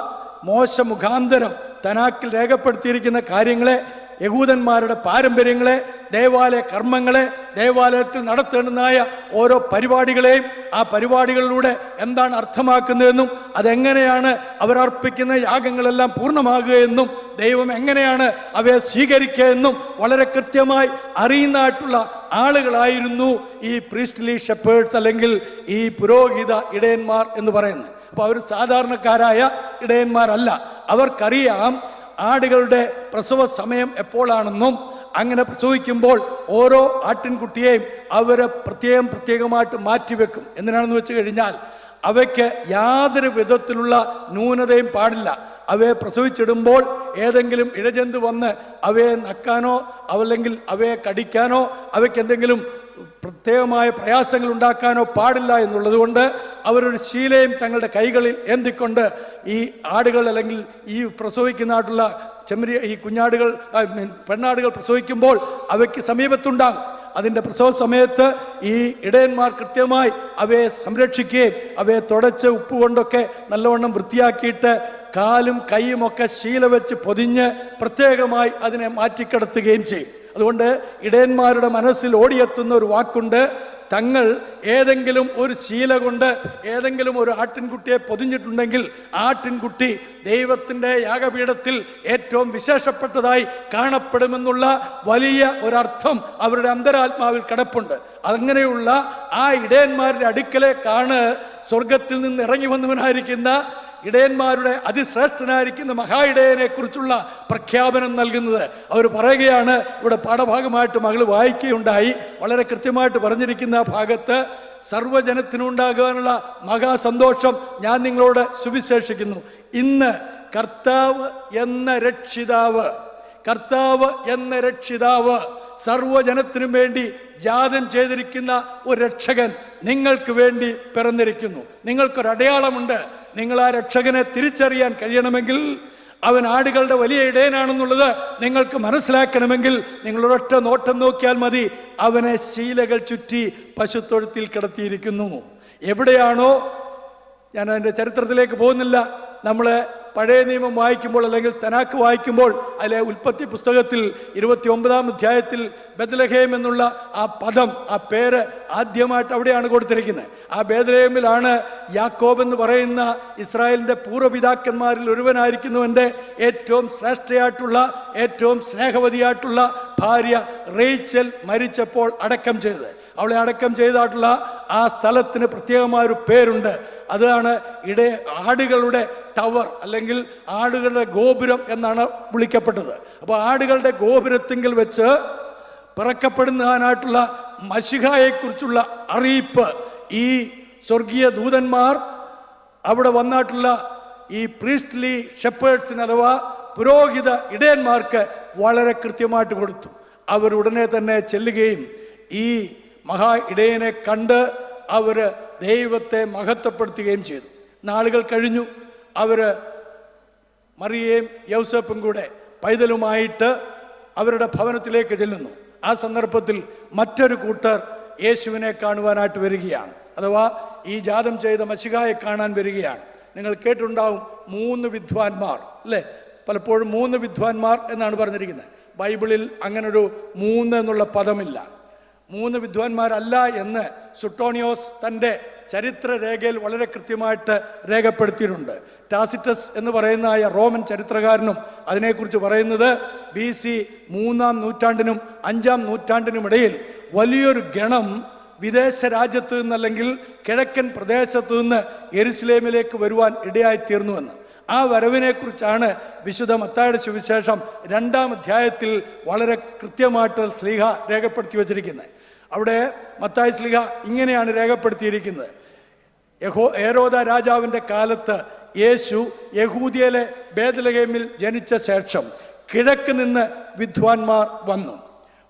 മോശ മുഖാന്തരം തനാക്കിൽ രേഖപ്പെടുത്തിയിരിക്കുന്ന കാര്യങ്ങളെ, യഹൂദന്മാരുടെ പാരമ്പര്യങ്ങളെ, ദേവാലയ കർമ്മങ്ങളെ, ദേവാലയത്തിൽ നടത്തേണ്ടുന്നതായ ഓരോ പരിപാടികളെയും ആ പരിപാടികളിലൂടെ എന്താണ് അർത്ഥമാക്കുന്നതെന്നും അതെങ്ങനെയാണ് അവരർപ്പിക്കുന്ന യാഗങ്ങളെല്ലാം പൂർണ്ണമാകുകയെന്നും ദൈവം എങ്ങനെയാണ് അവയെ സ്വീകരിക്കുക എന്നും വളരെ കൃത്യമായി അറിയുന്നതായിട്ടുള്ള ആളുകളായിരുന്നു ഈ പ്രീസ്റ്റ്ലി ഷെപ്പേർഡ്സ്, അല്ലെങ്കിൽ ഈ പുരോഹിത ഇടയന്മാർ എന്ന് പറയുന്നത്. അപ്പോൾ അവർ സാധാരണക്കാരായ ഇടയന്മാരല്ല. അവർക്കറിയാം ആടുകളുടെ പ്രസവ സമയം എപ്പോഴാണെന്നും അങ്ങനെ പ്രസവിക്കുമ്പോൾ ഓരോ ആട്ടിൻകുട്ടിയെയും അവർ പ്രത്യേകമായിട്ട് മാറ്റിവെക്കും. എന്തിനാണെന്ന് വെച്ച് കഴിഞ്ഞാൽ, അവയ്ക്ക് യാതൊരു വിധത്തിലുള്ള ന്യൂനതയും പാടില്ല. അവയെ പ്രസവിച്ചിടുമ്പോൾ ഏതെങ്കിലും ഇഴജന്തു വന്ന് അവയെ നക്കാനോ അല്ലെങ്കിൽ അവയെ കടിക്കാനോ അവയ്ക്ക് എന്തെങ്കിലും പ്രത്യേകമായ പ്രയാസങ്ങൾ ഉണ്ടാക്കാനോ പാടില്ല എന്നുള്ളത് കൊണ്ട് അവരൊരു ശീലയും തങ്ങളുടെ കൈകളിൽ ഏന്തിക്കൊണ്ട് ഈ ആടുകൾ അല്ലെങ്കിൽ ഈ പ്രസവിക്കുന്നതായിട്ടുള്ള ഈ കുഞ്ഞാടുകൾ, പെണ്ണാടുകൾ പ്രസവിക്കുമ്പോൾ അവയ്ക്ക് സമീപത്തുണ്ടാകും. അതിൻ്റെ പ്രസവ സമയത്ത് ഈ ഇടയന്മാർ കൃത്യമായി അവയെ സംരക്ഷിക്കുകയും അവയെ തുടച്ച് ഉപ്പ് കൊണ്ടൊക്കെ നല്ലവണ്ണം വൃത്തിയാക്കിയിട്ട് കാലും കൈയുമൊക്കെ ശീല വെച്ച് പൊതിഞ്ഞ് പ്രത്യേകമായി അതിനെ മാറ്റിക്കിടത്തുകയും ചെയ്യും. അതുകൊണ്ട് ഇടയന്മാരുടെ മനസ്സിൽ ഓടിയെത്തുന്ന ഒരു വാക്കുണ്ട്: തങ്ങൾ ഏതെങ്കിലും ഒരു ശീല കൊണ്ട് ഏതെങ്കിലും ഒരു ആട്ടിൻകുട്ടിയെ പൊതിഞ്ഞിട്ടുണ്ടെങ്കിൽ ആട്ടിൻകുട്ടി ദൈവത്തിൻ്റെ യാഗപീഠത്തിൽ ഏറ്റവും വിശേഷപ്പെട്ടതായി കാണപ്പെടുമെന്നുള്ള വലിയ ഒരർത്ഥം അവരുടെ അന്തരാത്മാവിൽ കിടപ്പുണ്ട്. അങ്ങനെയുള്ള ആ ഇടയന്മാരുടെ അടുക്കലേക്കാണ് സ്വർഗത്തിൽ നിന്ന് ഇറങ്ങി വന്നവനായിരിക്കുന്ന ഇടയന്മാരുടെ അതിശ്രേഷ്ഠനായിരിക്കുന്ന മഹാ ഇടയനെ കുറിച്ചുള്ള പ്രഖ്യാപനം നൽകുന്നത്. അവർ പറയുകയാണ്, ഇവിടെ പാഠഭാഗമായിട്ട് മകൾ വായിക്കുകയുണ്ടായി, വളരെ കൃത്യമായിട്ട് പറഞ്ഞിരിക്കുന്ന ഭാഗത്ത്, സർവ്വജനത്തിനുണ്ടാകാനുള്ള മഹാസന്തോഷം ഞാൻ നിങ്ങളോട് സുവിശേഷിക്കുന്നു. ഇന്ന് കർത്താവ് എന്ന രക്ഷിതാവ് കർത്താവ് എന്ന രക്ഷിതാവ് സർവ്വജനത്തിനും വേണ്ടി ജാതം ചെയ്തിരിക്കുന്ന ഒരു രക്ഷകൻ നിങ്ങൾക്ക് വേണ്ടി പിറന്നിരിക്കുന്നു. നിങ്ങൾക്കൊരു അടയാളമുണ്ട്. നിങ്ങൾ ആ രക്ഷകനെ തിരിച്ചറിയാൻ കഴിയണമെങ്കിൽ, അവൻ ആടുകളുടെ വലിയ ഇടയനാണെന്നുള്ളത് നിങ്ങൾക്ക് മനസ്സിലാക്കണമെങ്കിൽ നിങ്ങൾ ഒരൊറ്റ നോട്ടം നോക്കിയാൽ മതി. അവനെ ശീലകൾ ചുറ്റി പശുത്തൊഴുത്തിൽ കിടത്തിയിരിക്കുന്നു. എവിടെയാണോ, ഞാൻ അതിൻ്റെ ചരിത്രത്തിലേക്ക് പോകുന്നില്ല, നമ്മൾ പഴയ നിയമം വായിക്കുമ്പോൾ അല്ലെങ്കിൽ തനാക്ക് വായിക്കുമ്പോൾ അതിലെ ഉൽപ്പത്തി പുസ്തകത്തിൽ 29-ാം അധ്യായത്തിൽ ബെത്ലഹേം എന്നുള്ള ആ പദം, ആ പേര് ആദ്യമായിട്ട് അവിടെയാണ് കൊടുത്തിരിക്കുന്നത്. ആ ബേത്ലഹേമിലാണ് യാക്കോബ് എന്ന് പറയുന്ന ഇസ്രായേലിൻ്റെ പൂർവ്വപിതാക്കന്മാരിൽ ഒരുവനായിരിക്കുന്നവൻ്റെ ഏറ്റവും ശ്രേഷ്ഠയായിട്ടുള്ള, ഏറ്റവും സ്നേഹവതിയായിട്ടുള്ള ഭാര്യ റേച്ചൽ മരിച്ചപ്പോൾ അടക്കം ചെയ്തത്. അവളെ അടക്കം ചെയ്തിട്ടുള്ള ആ സ്ഥലത്തിന് പ്രത്യേകമായൊരു പേരുണ്ട്. അതാണ് ആടുകളുടെ ടവർ അല്ലെങ്കിൽ ആടുകളുടെ ഗോപുരം എന്നാണ് വിളിക്കപ്പെട്ടത്. അപ്പോൾ ആടുകളുടെ ഗോപുരത്തിങ്കിൽ വെച്ച് പിറക്കപ്പെടുന്നതിനായിട്ടുള്ള മശിഹായെക്കുറിച്ചുള്ള അറിയിപ്പ് ഈ സ്വർഗീയ ദൂതന്മാർ അവിടെ വന്നിട്ടുള്ള ഈ പ്രീസ്റ്റ്ലി ഷെപ്പേഴ്സിന് അഥവാ പുരോഹിത ഇടയന്മാർക്ക് വളരെ കൃത്യമായിട്ട് കൊടുത്തു. അവരുടനെ തന്നെ ചെല്ലുകയും ഈ മഹാ ഇടയനെ കണ്ട് അവർ ദൈവത്തെ മഹത്വപ്പെടുത്തുകയും ചെയ്തു. നാളുകൾ കഴിഞ്ഞു. അവർ മറിയയും യൗസേപ്പും കൂടെ പൈതലുമായിട്ട് അവരുടെ ഭവനത്തിലേക്ക് ചെല്ലുന്നു. ആ സന്ദർഭത്തിൽ മറ്റൊരു കൂട്ടർ യേശുവിനെ കാണുവാനായിട്ട് വരികയാണ്, അഥവാ ഈ ജാതം ചെയ്ത മശിഹായെ കാണാൻ വരികയാണ്. നിങ്ങൾ കേട്ടിട്ടുണ്ടാവും 3 വിദ്വാൻമാർ അല്ലേ? പലപ്പോഴും 3 വിദ്വാൻമാർ എന്നാണ് പറഞ്ഞിരിക്കുന്നത്. ബൈബിളിൽ അങ്ങനൊരു 3 എന്നുള്ള പദമില്ല. 3 വിദ്വാൻമാരല്ല എന്ന് സുട്ടോണിയോസ് തൻ്റെ ചരിത്ര രേഖയിൽ വളരെ കൃത്യമായിട്ട് രേഖപ്പെടുത്തിയിട്ടുണ്ട്. ടാസിറ്റസ് എന്ന് പറയുന്ന റോമൻ ചരിത്രകാരനും അതിനെക്കുറിച്ച് പറയുന്നത് BC 3-ാം നൂറ്റാണ്ടിനും 5-ാം നൂറ്റാണ്ടിനും ഇടയിൽ വലിയൊരു ഗണം വിദേശ രാജ്യത്ത് നിന്നല്ലെങ്കിൽ കിഴക്കൻ പ്രദേശത്തു നിന്ന് യെരുശലേമിലേക്ക് വരുവാൻ ഇടയായിത്തീർന്നുവെന്ന്. ആ വരവിനെക്കുറിച്ചാണ് വിശുദ്ധ മത്തായിയുടെ സുവിശേഷം 2-ാം അധ്യായത്തിൽ വളരെ കൃത്യമായിട്ട് ശ്ലീഹ രേഖപ്പെടുത്തി വച്ചിരിക്കുന്നത്. അവിടെ മത്തായി ശ്ലീഹ ഇങ്ങനെയാണ് രേഖപ്പെടുത്തിയിരിക്കുന്നത്: ഹേരോദ രാജാവിൻ്റെ കാലത്ത് യേശു യഹൂദിയയിലെ ബേത്ലഹേമിൽ ജനിച്ച ശേഷം കിഴക്ക് നിന്ന് വിദ്വാൻമാർ വന്നു.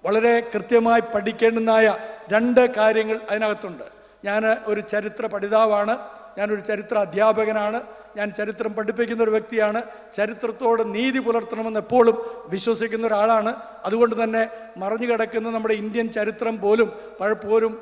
വളരെ കൃത്യമായി പഠിക്കേണ്ടുന്നതായ 2 കാര്യങ്ങൾ അതിനകത്തുണ്ട്. ഞാൻ ഒരു ചരിത്ര പഠിതാവാണ്, ഞാനൊരു ചരിത്ര അധ്യാപകനാണ്, ഞാൻ ചരിത്രം പഠിപ്പിക്കുന്ന ഒരു വ്യക്തിയാണ്. ചരിത്രത്തോട് നീതി പുലർത്തണമെന്ന് എപ്പോഴും വിശ്വസിക്കുന്ന ഒരാളാണ്. അതുകൊണ്ട് തന്നെ മറഞ്ഞു കിടക്കുന്ന നമ്മുടെ ഇന്ത്യൻ ചരിത്രം പോലും പലപ്പോഴും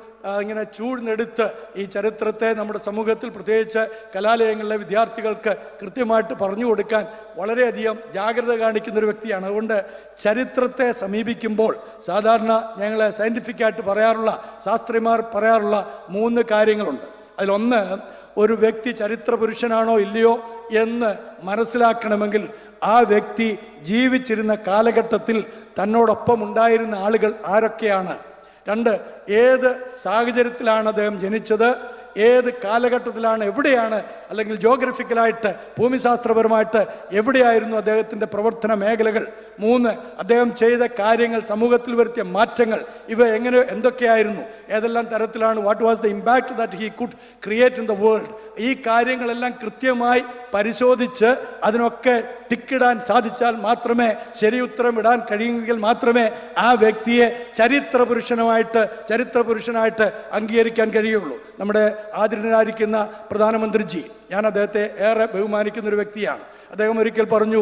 ഇങ്ങനെ ചൂഴ്ന്നെടുത്ത് ഈ ചരിത്രത്തെ നമ്മുടെ സമൂഹത്തിൽ പ്രത്യേകിച്ച് കലാലയങ്ങളിലെ വിദ്യാർത്ഥികൾക്ക് കൃത്യമായിട്ട് പറഞ്ഞു കൊടുക്കാൻ വളരെയധികം ജാഗ്രത കാണിക്കുന്നൊരു വ്യക്തിയാണ്. അതുകൊണ്ട് ചരിത്രത്തെ സമീപിക്കുമ്പോൾ സാധാരണ ഞങ്ങൾ സയൻറ്റിഫിക്കായിട്ട് പറയാറുള്ള, ശാസ്ത്രിമാർ പറയാറുള്ള 3 കാര്യങ്ങളുണ്ട്. അതിലൊന്ന്, ഒരു വ്യക്തി ചരിത്ര പുരുഷനാണോ ഇല്ലയോ എന്ന് മനസ്സിലാക്കണമെങ്കിൽ ആ വ്യക്തി ജീവിച്ചിരുന്ന കാലഘട്ടത്തിൽ തന്നോടൊപ്പം ഉണ്ടായിരുന്ന ആളുകൾ ആരൊക്കെയാണ്. 2, ഏത് സാഹചര്യത്തിലാണ് അദ്ദേഹം ജനിച്ചത്, ഏത് കാലഘട്ടത്തിലാണ്, എവിടെയാണ്, അല്ലെങ്കിൽ ജോഗ്രഫിക്കലായിട്ട് ഭൂമിശാസ്ത്രപരമായിട്ട് എവിടെയായിരുന്നു അദ്ദേഹത്തിൻ്റെ പ്രവർത്തന മേഖലകൾ. 3, അദ്ദേഹം ചെയ്ത കാര്യങ്ങൾ, സമൂഹത്തിൽ വരുത്തിയ മാറ്റങ്ങൾ, ഇവ എന്തൊക്കെയായിരുന്നു, ഏതെല്ലാം തരത്തിലാണ്, what was the impact that he could create in the world. ഈ കാര്യങ്ങളെല്ലാം കൃത്യമായി പരിശോധിച്ച് അതിനൊക്കെ ടിക്കിടാൻ സാധിച്ചാൽ മാത്രമേ, ശരി ഉത്തരം ഇടാൻ കഴിയുമെങ്കിൽ മാത്രമേ ആ വ്യക്തിയെ ചരിത്ര പുരുഷനായിട്ട് അംഗീകരിക്കാൻ കഴിയുള്ളൂ. നമ്മുടെ ആദരണീയനായിരിക്കുന്ന പ്രധാനമന്ത്രിജി, ഞാൻ അദ്ദേഹത്തെ ഏറെ ബഹുമാനിക്കുന്നൊരു വ്യക്തിയാണ്. അദ്ദേഹം ഒരിക്കൽ പറഞ്ഞു,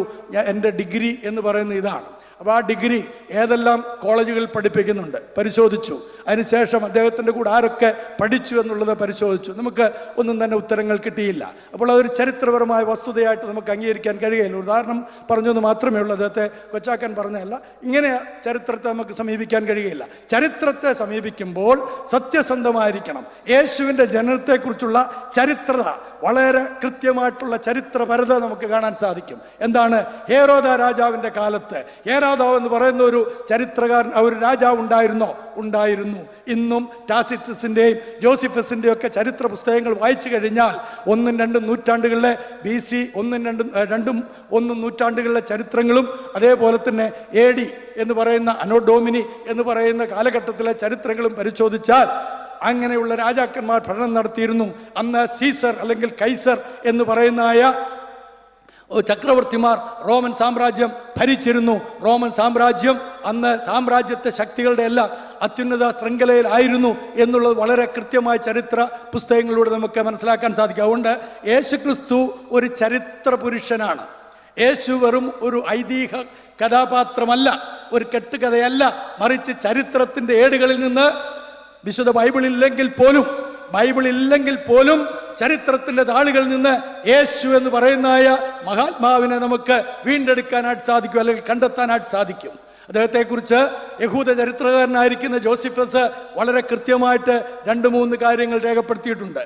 എൻ്റെ ഡിഗ്രി എന്ന് പറയുന്നത് ഇതാണ്. അപ്പോൾ ആ ഡിഗ്രി ഏതെല്ലാം കോളേജുകളിൽ പഠിപ്പിക്കുന്നുണ്ട് പരിശോധിച്ചു. അതിനുശേഷം അദ്ദേഹത്തിൻ്റെ കൂടെ ആരൊക്കെ പഠിച്ചു എന്നുള്ളത് പരിശോധിച്ചു. നമുക്ക് ഒന്നും തന്നെ ഉത്തരങ്ങൾ കിട്ടിയില്ല. അപ്പോൾ അതൊരു ചരിത്രപരമായ വസ്തുതയായിട്ട് നമുക്ക് അംഗീകരിക്കാൻ കഴിയുകയില്ല. ഉദാഹരണം പറഞ്ഞെന്ന് മാത്രമേ ഉള്ളൂ, അദ്ദേഹത്തെ കൊച്ചാക്കാൻ പറഞ്ഞതല്ല. ഇങ്ങനെ ചരിത്രത്തെ നമുക്ക് സമീപിക്കാൻ കഴിയുകയില്ല. ചരിത്രത്തെ സമീപിക്കുമ്പോൾ സത്യസന്ധമായിരിക്കണം. യേശുവിൻ്റെ ജനനത്തെക്കുറിച്ചുള്ള ചരിത്രത, വളരെ കൃത്യമായിട്ടുള്ള ചരിത്രപരത നമുക്ക് കാണാൻ സാധിക്കും. എന്താണ്? ഹേരോദ രാജാവിൻ്റെ കാലത്ത് ഹേരോദാവ് എന്ന് പറയുന്ന ഒരു ചരിത്രകാരൻ, ഒരു രാജാവ് ഉണ്ടായിരുന്നു. ഇന്നും ടാസിറ്റസിൻ്റെയും ജോസിഫസിൻ്റെയും ഒക്കെ ചരിത്ര പുസ്തകങ്ങൾ വായിച്ചു കഴിഞ്ഞാൽ 1-2 നൂറ്റാണ്ടുകളിലെ BC 1-2 നൂറ്റാണ്ടുകളിലെ ചരിത്രങ്ങളും അതേപോലെ തന്നെ AD എന്ന് പറയുന്ന അനോ ഡോമിനി എന്ന് പറയുന്ന കാലഘട്ടത്തിലെ ചരിത്രങ്ങളും പരിശോധിച്ചാൽ അങ്ങനെയുള്ള രാജാക്കന്മാർ ഭരണം നടത്തിയിരുന്നു. അന്ന് സീസർ അല്ലെങ്കിൽ കൈസർ എന്ന് പറയുന്ന ചക്രവർത്തിമാർ റോമൻ സാമ്രാജ്യം ഭരിച്ചിരുന്നു. റോമൻ സാമ്രാജ്യം അന്ന് സാമ്രാജ്യത്തെ ശക്തികളുടെ എല്ലാം അത്യുന്നത ശൃംഖലയിലായിരുന്നു എന്നുള്ളത് വളരെ കൃത്യമായ ചരിത്ര പുസ്തകങ്ങളിലൂടെ നമുക്ക് മനസ്സിലാക്കാൻ സാധിക്കും. അതുകൊണ്ട് യേശുക്രിസ്തു ഒരു ചരിത്ര പുരുഷനാണ്. യേശു വെറും ഒരു ഐതിഹ്യ കഥാപാത്രമല്ല, ഒരു കെട്ടുകഥയല്ല, മറിച്ച് ചരിത്രത്തിൻ്റെ ഏടുകളിൽ നിന്ന് വിശുദ്ധ ബൈബിളില്ലെങ്കിൽ പോലും ചരിത്രത്തിൻ്റെ താളുകളിൽ നിന്ന് യേശു എന്ന് പറയുന്ന മഹാത്മാവിനെ നമുക്ക് വീണ്ടെടുക്കാനായിട്ട് സാധിക്കും, അല്ലെങ്കിൽ കണ്ടെത്താനായിട്ട് സാധിക്കും. അദ്ദേഹത്തെക്കുറിച്ച് യഹൂദ ചരിത്രകാരനായിരിക്കുന്ന ജോസിഫസ് വളരെ കൃത്യമായിട്ട് 2-3 കാര്യങ്ങൾ രേഖപ്പെടുത്തിയിട്ടുണ്ട്.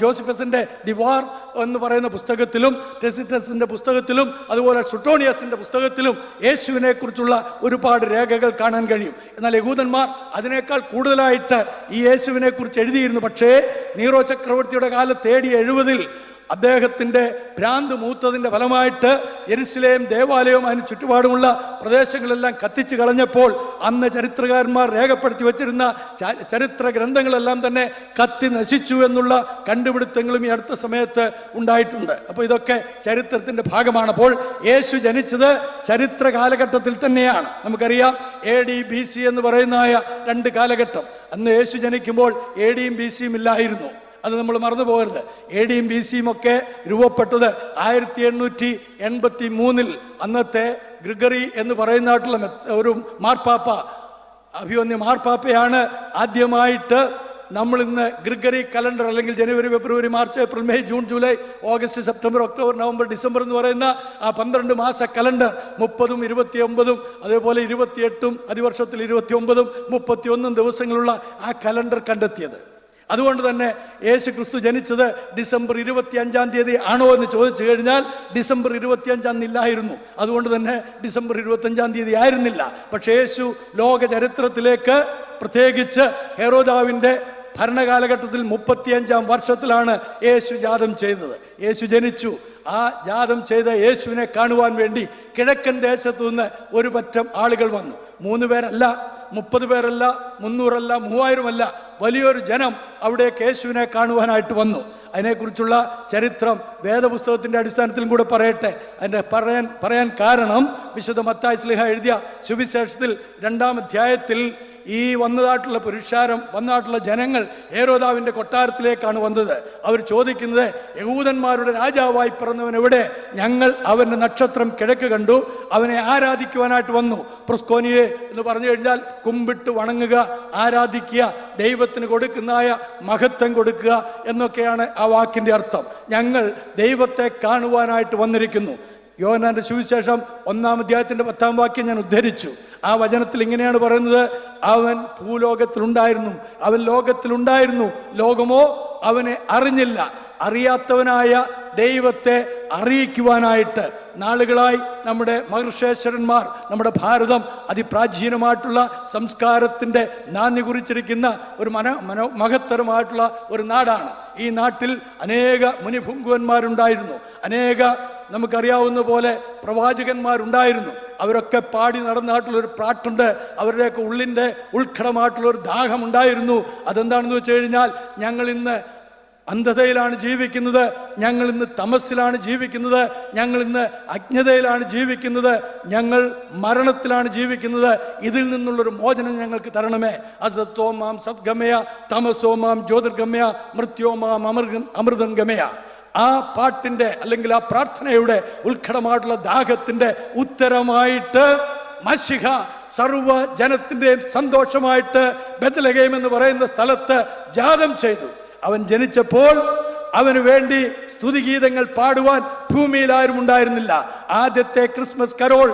ജോസിഫസിന്റെ ദി വാർ എന്ന് പറയുന്ന പുസ്തകത്തിലും, ടെസിറ്റസിന്റെ പുസ്തകത്തിലും, അതുപോലെ സുട്ടോണിയസിന്റെ പുസ്തകത്തിലും യേശുവിനെ കുറിച്ചുള്ള ഒരുപാട് രേഖകൾ കാണാൻ കഴിയും. എന്നാൽ യഹൂദന്മാർ അതിനേക്കാൾ കൂടുതലായിട്ട് ഈ യേശുവിനെ കുറിച്ച് എഴുതിയിരുന്നു. പക്ഷേ നീറോ ചക്രവർത്തിയുടെ കാലത്ത് AD 70 അദ്ദേഹത്തിൻ്റെ ഭ്രാന്ത് മൂത്തതിൻ്റെ ഫലമായിട്ട് യെരുശലേം ദേവാലയവും അതിന് ചുറ്റുപാടുമുള്ള പ്രദേശങ്ങളെല്ലാം കത്തിച്ചു കളഞ്ഞപ്പോൾ അന്ന് ചരിത്രകാരന്മാർ രേഖപ്പെടുത്തി വച്ചിരുന്ന ചരിത്ര ഗ്രന്ഥങ്ങളെല്ലാം തന്നെ കത്തി നശിച്ചു എന്നുള്ള കണ്ടുപിടുത്തങ്ങളും ഈ അടുത്ത സമയത്ത് ഉണ്ടായിട്ടുണ്ട്. അപ്പോൾ ഇതൊക്കെ ചരിത്രത്തിൻ്റെ ഭാഗമാണ്. അപ്പോൾ യേശു ജനിച്ചത് ചരിത്ര കാലഘട്ടത്തിൽ തന്നെയാണ്. നമുക്കറിയാം AD BC എന്ന് പറയുന്ന 2 കാലഘട്ടം. അന്ന് യേശു ജനിക്കുമ്പോൾ AD യും BC യും ഇല്ലായിരുന്നു. അത് നമ്മൾ മറന്നു പോകരുത്. AD യും BC യും ഒക്കെ രൂപപ്പെട്ടത് 1883 അന്നത്തെ ഗ്രിഗറി എന്ന് പറയുന്നതായിട്ടുള്ള ഒരു മാർപ്പാപ്പ, അഭിവന്യ മാർപ്പാപ്പയാണ് ആദ്യമായിട്ട് നമ്മൾ ഇന്ന് ഗ്രിഗറി കലണ്ടർ, അല്ലെങ്കിൽ ജനുവരി, ഫെബ്രുവരി, മാർച്ച്, ഏപ്രിൽ, മെയ്, ജൂൺ, ജൂലൈ, ഓഗസ്റ്റ്, സെപ്റ്റംബർ, ഒക്ടോബർ, നവംബർ, ഡിസംബർ എന്ന് പറയുന്ന ആ 12 മാസ കലണ്ടർ 30ഉം 29ഉം അതേപോലെ 28ഉം അതിവർഷത്തിൽ 29ഉം 31 ദിവസങ്ങളുള്ള ആ കലണ്ടർ കണ്ടെത്തിയത്. അതുകൊണ്ട് തന്നെ യേശു ക്രിസ്തു ജനിച്ചത് ഡിസംബർ 25-ാം തീയതി ആണോ എന്ന് ചോദിച്ചു കഴിഞ്ഞാൽ ഡിസംബർ 25-ാം ഇല്ലായിരുന്നു. അതുകൊണ്ട് തന്നെ ഡിസംബർ 25-ാം തീയതി ആയിരുന്നില്ല. പക്ഷേ യേശു ലോക ചരിത്രത്തിലേക്ക്, പ്രത്യേകിച്ച് ഹെരോദാവിൻ്റെ ഭരണകാലഘട്ടത്തിൽ 35-ാം വർഷത്തിലാണ് യേശു ജാതം ചെയ്തത്. യേശു ജനിച്ചു. ആ ജാതം ചെയ്ത യേശുവിനെ കാണുവാൻ വേണ്ടി കിഴക്കൻ ദേശത്തു നിന്ന് ഒരു പറ്റം ആളുകൾ വന്നു. 3 പേരല്ല, 30 പേരല്ല, 300 അല്ല, 3000 അല്ല, വലിയൊരു ജനം അവിടേക്ക് യേശുവിനെ കാണുവാനായിട്ട് വന്നു. അതിനെക്കുറിച്ചുള്ള ചരിത്രം വേദപുസ്തകത്തിൻ്റെ അടിസ്ഥാനത്തിലും കൂടെ പറയട്ടെ. അതിൻ്റെ പറയാൻ കാരണം വിശുദ്ധ മത്തായി ശ്ലീഹ എഴുതിയ സുവിശേഷത്തിൽ 2-ാം അധ്യായത്തിൽ ഈ വന്നതായിട്ടുള്ള ജനങ്ങൾ ഹെരോദാവിൻ്റെ കൊട്ടാരത്തിലേക്കാണ് വന്നത്. അവർ ചോദിക്കുന്നത്, യഹൂദന്മാരുടെ രാജാവായി പിറന്നവൻ എവിടെ? ഞങ്ങൾ അവൻ്റെ നക്ഷത്രം കിഴക്ക് കണ്ടു, അവനെ ആരാധിക്കുവാനായിട്ട് വന്നു. പ്രൊസ്കോനിയെ എന്ന് പറഞ്ഞു കഴിഞ്ഞാൽ കുമ്പിട്ട് വണങ്ങുക, ആരാധിക്കുക, ദൈവത്തിന് കൊടുക്കുന്നതായ മഹത്വം കൊടുക്കുക എന്നൊക്കെയാണ് ആ വാക്കിൻ്റെ അർത്ഥം. ഞങ്ങൾ ദൈവത്തെ കാണുവാനായിട്ട് വന്നിരിക്കുന്നു. യോഹന്നാന്റെ സുവിശേഷം 1-ാം അധ്യായത്തിൻ്റെ 10-ാം വാക്യം ഞാൻ ഉദ്ധരിച്ചു. ആ വചനത്തിൽ ഇങ്ങനെയാണ് പറയുന്നത്, അവൻ ഭൂലോകത്തിലുണ്ടായിരുന്നു, അവൻ ലോകത്തിലുണ്ടായിരുന്നു, ലോകമോ അവനെ അറിഞ്ഞില്ല. അറിയാത്തവനായ ദൈവത്തെ അറിയിക്കുവാനായിട്ട് നാളുകളായി നമ്മുടെ മഹർഷേശ്വരന്മാർ, നമ്മുടെ ഭാരതം അതിപ്രാചീനമായിട്ടുള്ള സംസ്കാരത്തിൻ്റെ നാന്ദി കുറിച്ചിരിക്കുന്ന ഒരു മഹത്തരമായിട്ടുള്ള ഒരു നാടാണ്. ഈ നാട്ടിൽ അനേക മുനിഭുങ്കുവന്മാരുണ്ടായിരുന്നു, അനേക നമുക്കറിയാവുന്ന പോലെ പ്രവാചകന്മാരുണ്ടായിരുന്നു. അവരൊക്കെ പാടി നടന്നായിട്ടുള്ളൊരു പാട്ടുണ്ട്. അവരുടെയൊക്കെ ഉള്ളിൻ്റെ ഉൾക്കടമായിട്ടുള്ളൊരു ദാഹമുണ്ടായിരുന്നു. അതെന്താണെന്ന് വെച്ച് കഴിഞ്ഞാൽ, ഞങ്ങൾ ഇന്ന് അന്ധതയിലാണ് ജീവിക്കുന്നത്, ഞങ്ങൾ ഇന്ന് തമസ്സിലാണ് ജീവിക്കുന്നത്, ഞങ്ങൾ ഇന്ന് അജ്ഞതയിലാണ് ജീവിക്കുന്നത്, ഞങ്ങൾ മരണത്തിലാണ് ജീവിക്കുന്നത്. ഇതിൽ നിന്നുള്ളൊരു മോചനം ഞങ്ങൾക്ക് തരണമേ. അസത്തോ മാം സദ്ഗമയ, തമസോ മാം ജ്യോതിർഗമയ, മൃത്യോ മാം അമൃതം ഗമയ. ആ പാട്ടിൻ്റെ അല്ലെങ്കിൽ ആ പ്രാർത്ഥനയുടെ ഉത്കടമായിട്ടുള്ള ദാഹത്തിൻ്റെ ഉത്തരമായിട്ട് മശിഹ സർവ്വ ജനത്തിൻ്റെയും സന്തോഷമായിട്ട് ബെത്ലഹേം എന്ന് പറയുന്ന സ്ഥലത്ത് ജാതം ചെയ്തു. അവൻ ജനിച്ചപ്പോൾ അവന് വേണ്ടി സ്തുതിഗീതങ്ങൾ പാടുവാൻ ഭൂമിയിൽ ആരും ഉണ്ടായിരുന്നില്ല. ആദ്യത്തെ ക്രിസ്മസ് കരോൾ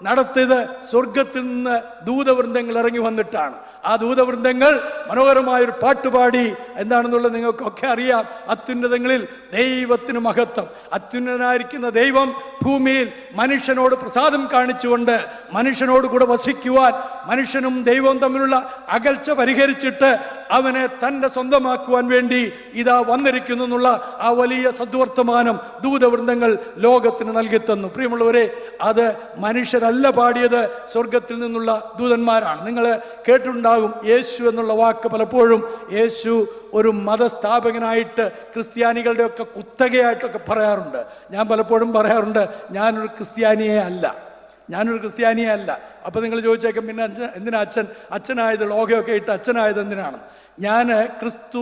നടത്തിയത് സ്വർഗത്തിൽ നിന്ന് ദൂതവൃന്ദങ്ങൾ ഇറങ്ങി വന്നിട്ടാണ്. ആ ദൂതവൃന്ദങ്ങൾ മനോഹരമായൊരു പാട്ടുപാടി. എന്താണെന്നുള്ളത് നിങ്ങൾക്കൊക്കെ അറിയാം. അത്യുന്നതങ്ങളിൽ ദൈവത്തിന് മഹത്വം. അത്യുന്നതനായിരിക്കുന്ന ദൈവം ഭൂമിയിൽ മനുഷ്യനോട് പ്രസാദം കാണിച്ചുകൊണ്ട് മനുഷ്യനോട് കൂടെ വസിക്കുവാൻ, മനുഷ്യനും ദൈവവും തമ്മിലുള്ള അകൽച്ച പരിഹരിച്ചിട്ട് അവനെ തൻ്റെ സ്വന്തമാക്കുവാൻ വേണ്ടി ഇതാ വന്നിരിക്കുന്നു എന്നുള്ള ആ വലിയ സദ്വർത്തമാനം ദൂതവൃന്ദങ്ങൾ ലോകത്തിന് നൽകി തന്നു. പ്രിയമുള്ളവരെ, അത് മനുഷ്യരല്ല പാടിയത്, സ്വർഗത്തിൽ നിന്നുള്ള ദൂതന്മാരാണ്. നിങ്ങൾ കേട്ടിട്ടുണ്ടാകും യേശു എന്നുള്ള വാക്ക്. പലപ്പോഴും യേശു ഒരു മതസ്ഥാപകനായിട്ട് ക്രിസ്ത്യാനികളുടെയൊക്കെ കുത്തകയായിട്ടൊക്കെ പറയാറുണ്ട്. ഞാൻ പലപ്പോഴും പറയാറുണ്ട്, ഞാനൊരു ക്രിസ്ത്യാനിയെ അല്ല. അപ്പോൾ നിങ്ങൾ ചോദിച്ചേക്കും, പിന്നെ എന്തിനാ അച്ഛനായത്, ലോകമൊക്കെ ഇട്ട് അച്ഛനായത് എന്തിനാണ്? ഞാൻ ക്രിസ്തു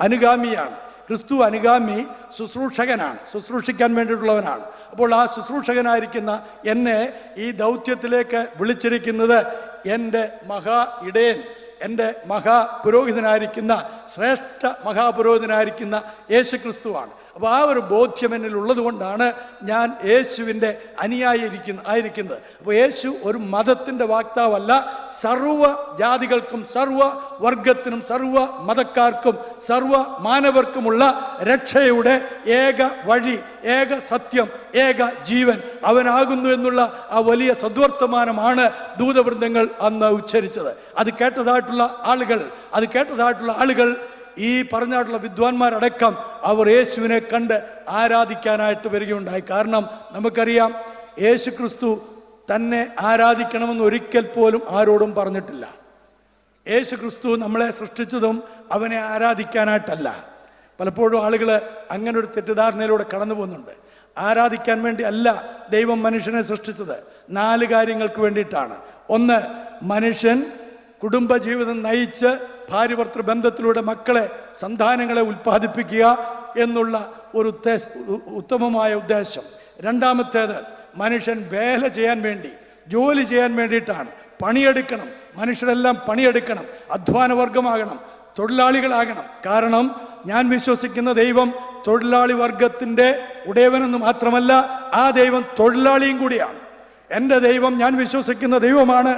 അനുഗാമിയാണ്. ക്രിസ്തു അനുഗാമി ശുശ്രൂഷകനാണ്, ശുശ്രൂഷിക്കാൻ വേണ്ടിയിട്ടുള്ളവനാണ്. അപ്പോൾ ആ ശുശ്രൂഷകനായിരിക്കുന്ന എന്നെ ഈ ദൗത്യത്തിലേക്ക് വിളിച്ചിരിക്കുന്നത് എൻ്റെ എൻ്റെ മഹാപുരോഹിതനായിരിക്കുന്ന, ശ്രേഷ്ഠ മഹാപുരോഹിതനായിരിക്കുന്ന യേശു ക്രിസ്തുവാണ്. അപ്പോൾ ആ ഒരു ബോധ്യം എന്നിൽ ഉള്ളത് കൊണ്ടാണ് ഞാൻ യേശുവിൻ്റെ ആയിരിക്കുന്നത്. അപ്പോൾ യേശു ഒരു മതത്തിൻ്റെ വാക്താവല്ല, സർവ്വ ജാതികൾക്കും സർവ്വ വർഗത്തിനും സർവ്വ മതക്കാർക്കും സർവ്വ മാനവർക്കുമുള്ള രക്ഷയുടെ ഏക വഴി, ഏക സത്യം, ഏക ജീവൻ അവനാകുന്നു എന്നുള്ള ആ വലിയ സദ്വർത്തമാനമാണ് ദൂതവൃന്ദങ്ങൾ അന്ന് ഉച്ചരിച്ചത്. അത് കേട്ടതായിട്ടുള്ള ആളുകൾ ഈ പറഞ്ഞായിട്ടുള്ള വിദ്വാൻമാരടക്കം അവർ യേശുവിനെ കണ്ട് ആരാധിക്കാനായിട്ട് വരികയുണ്ടായി. കാരണം നമുക്കറിയാം, യേശു ക്രിസ്തു തന്നെ ആരാധിക്കണമെന്ന് ഒരിക്കൽ പോലും ആരോടും പറഞ്ഞിട്ടില്ല. യേശു ക്രിസ്തു നമ്മളെ സൃഷ്ടിച്ചതും അവനെ ആരാധിക്കാനായിട്ടല്ല. പലപ്പോഴും ആളുകൾ അങ്ങനെ ഒരു തെറ്റിദ്ധാരണയിലൂടെ കടന്നു പോകുന്നുണ്ട്. ആരാധിക്കാൻ വേണ്ടി അല്ല ദൈവം മനുഷ്യനെ സൃഷ്ടിച്ചത്, 4 കാര്യങ്ങൾക്ക് വേണ്ടിയിട്ടാണ്. ഒന്ന്, മനുഷ്യൻ കുടുംബജീവിതം നയിച്ച് ഭാര്യഭർത്തൃ ബന്ധത്തിലൂടെ സന്താനങ്ങളെ ഉൽപ്പാദിപ്പിക്കുക എന്നുള്ള ഒരു ഉത്തമമായ ഉദ്ദേശം. രണ്ടാമത്തേത്, മനുഷ്യൻ വേല ചെയ്യാൻ വേണ്ടി, ജോലി ചെയ്യാൻ വേണ്ടിയിട്ടാണ്. പണിയെടുക്കണം, മനുഷ്യരെല്ലാം പണിയെടുക്കണം, അധ്വാനവർഗമാകണം, തൊഴിലാളികളാകണം. കാരണം ഞാൻ വിശ്വസിക്കുന്ന ദൈവം തൊഴിലാളി വർഗത്തിൻ്റെ ഉടയവനെന്ന് മാത്രമല്ല, ആ ദൈവം തൊഴിലാളിയും കൂടിയാണ്. എൻ്റെ ദൈവം, ഞാൻ വിശ്വസിക്കുന്ന ദൈവമാണ്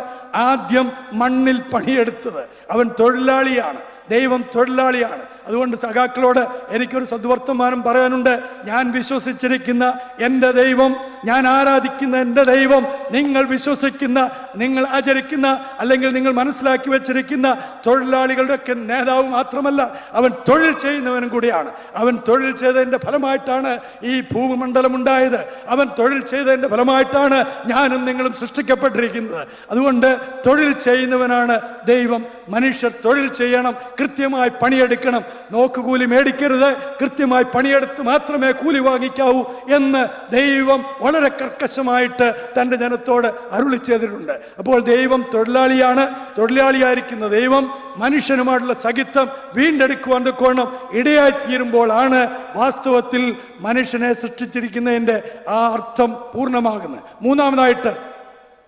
ആദ്യം മണ്ണിൽ പണിയെടുത്തത്. അവൻ തൊഴിലാളിയാണ്, ദൈവം തൊഴിലാളിയാണ്. അതുകൊണ്ട് സഖാക്കളോട് എനിക്കൊരു സദ്വർത്തമാനം പറയാനുണ്ട്. ഞാൻ വിശ്വസിച്ചിരിക്കുന്ന എൻ്റെ ദൈവം, ഞാൻ ആരാധിക്കുന്ന എൻ്റെ ദൈവം, നിങ്ങൾ വിശ്വസിക്കുന്ന, നിങ്ങൾ ആചരിക്കുന്ന, അല്ലെങ്കിൽ നിങ്ങൾ മനസ്സിലാക്കി വെച്ചിരിക്കുന്ന തൊഴിലാളികളുടെയൊക്കെ നേതാവ് മാത്രമല്ല, അവൻ തൊഴിൽ ചെയ്യുന്നവനും കൂടിയാണ്. അവൻ തൊഴിൽ ചെയ്തതിൻ്റെ ഫലമായിട്ടാണ് ഈ ഭൂമണ്ഡലം ഉണ്ടായത്. അവൻ തൊഴിൽ ചെയ്തതിൻ്റെ ഫലമായിട്ടാണ് ഞാനും നിങ്ങളും സൃഷ്ടിക്കപ്പെട്ടിരിക്കുന്നത്. അതുകൊണ്ട് തൊഴിൽ ചെയ്യുന്നവനാണ് ദൈവം. മനുഷ്യർ തൊഴിൽ ചെയ്യണം, കൃത്യമായി പണിയെടുക്കണം, നോക്കുകൂലി മേടിക്കരുത്, കൃത്യമായി പണിയെടുത്ത് മാത്രമേ കൂലി വാങ്ങിക്കാവൂ എന്ന് ദൈവം വളരെ കർക്കശമായിട്ട് തൻ്റെ ജനത്തോട് അരുളി ചെയ്തിട്ടുണ്ട്. അപ്പോൾ ദൈവം തൊഴിലാളിയായിരിക്കുന്ന ദൈവം മനുഷ്യനുമായിട്ടുള്ള സഖിത്വം വീണ്ടെടുക്കുവാൻ തക്കോണം ഇടയായിത്തീരുമ്പോഴാണ് വാസ്തവത്തിൽ മനുഷ്യനെ സൃഷ്ടിച്ചിരിക്കുന്നതിൻ്റെ ആ അർത്ഥം പൂർണ്ണമാകുന്നത്. മൂന്നാമതായിട്ട്,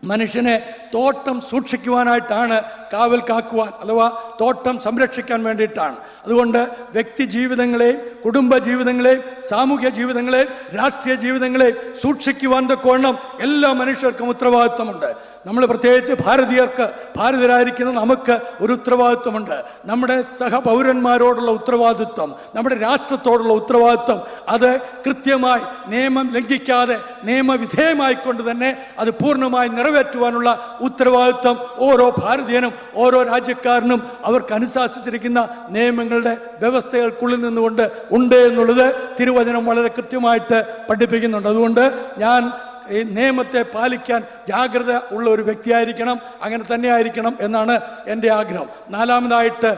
മനുഷ്യനെ തോട്ടം സൂക്ഷിക്കുവാനായിട്ടാണ്, കാവൽ കാക്കുവാൻ അഥവാ തോട്ടം സംരക്ഷിക്കാൻ വേണ്ടിയിട്ടാണ്. അതുകൊണ്ട് വ്യക്തി ജീവിതങ്ങളെയും കുടുംബ ജീവിതങ്ങളെയും സാമൂഹ്യ ജീവിതങ്ങളെയും രാഷ്ട്രീയ ജീവിതങ്ങളെയും സൂക്ഷിക്കുവാൻ തക്കോണം എല്ലാ മനുഷ്യർക്കും ഉത്തരവാദിത്വമുണ്ട്. നമ്മൾ പ്രത്യേകിച്ച് ഭാരതീയരായിരിക്കുന്ന നമുക്ക് ഒരു ഉത്തരവാദിത്വമുണ്ട്. നമ്മുടെ സഹപൗരന്മാരോടുള്ള ഉത്തരവാദിത്വം, നമ്മുടെ രാഷ്ട്രത്തോടുള്ള ഉത്തരവാദിത്വം, അത് കൃത്യമായി നിയമം ലംഘിക്കാതെ നിയമവിധേയമായിക്കൊണ്ട് തന്നെ അത് പൂർണ്ണമായി നിറവേറ്റുവാനുള്ള ഉത്തരവാദിത്വം ഓരോ ഭാരതീയനും ഓരോ രാജ്യക്കാരനും അവർക്ക് അനുശാസിച്ചിരിക്കുന്ന നിയമങ്ങളുടെ വ്യവസ്ഥകൾക്കുള്ളിൽ നിന്നുകൊണ്ട് ഉണ്ട് എന്നുള്ളത് തിരുവചനം വളരെ കൃത്യമായിട്ട് പഠിപ്പിക്കുന്നുണ്ട്. അതുകൊണ്ട് ഞാൻ ഈ നിയമത്തെ പാലിക്കാൻ ജാഗ്രത ഉള്ള ഒരു വ്യക്തിയായിരിക്കണം, അങ്ങനെ തന്നെ ആയിരിക്കണം എന്നാണ് എൻ്റെ ആഗ്രഹം. നാലാമതായിട്ട്,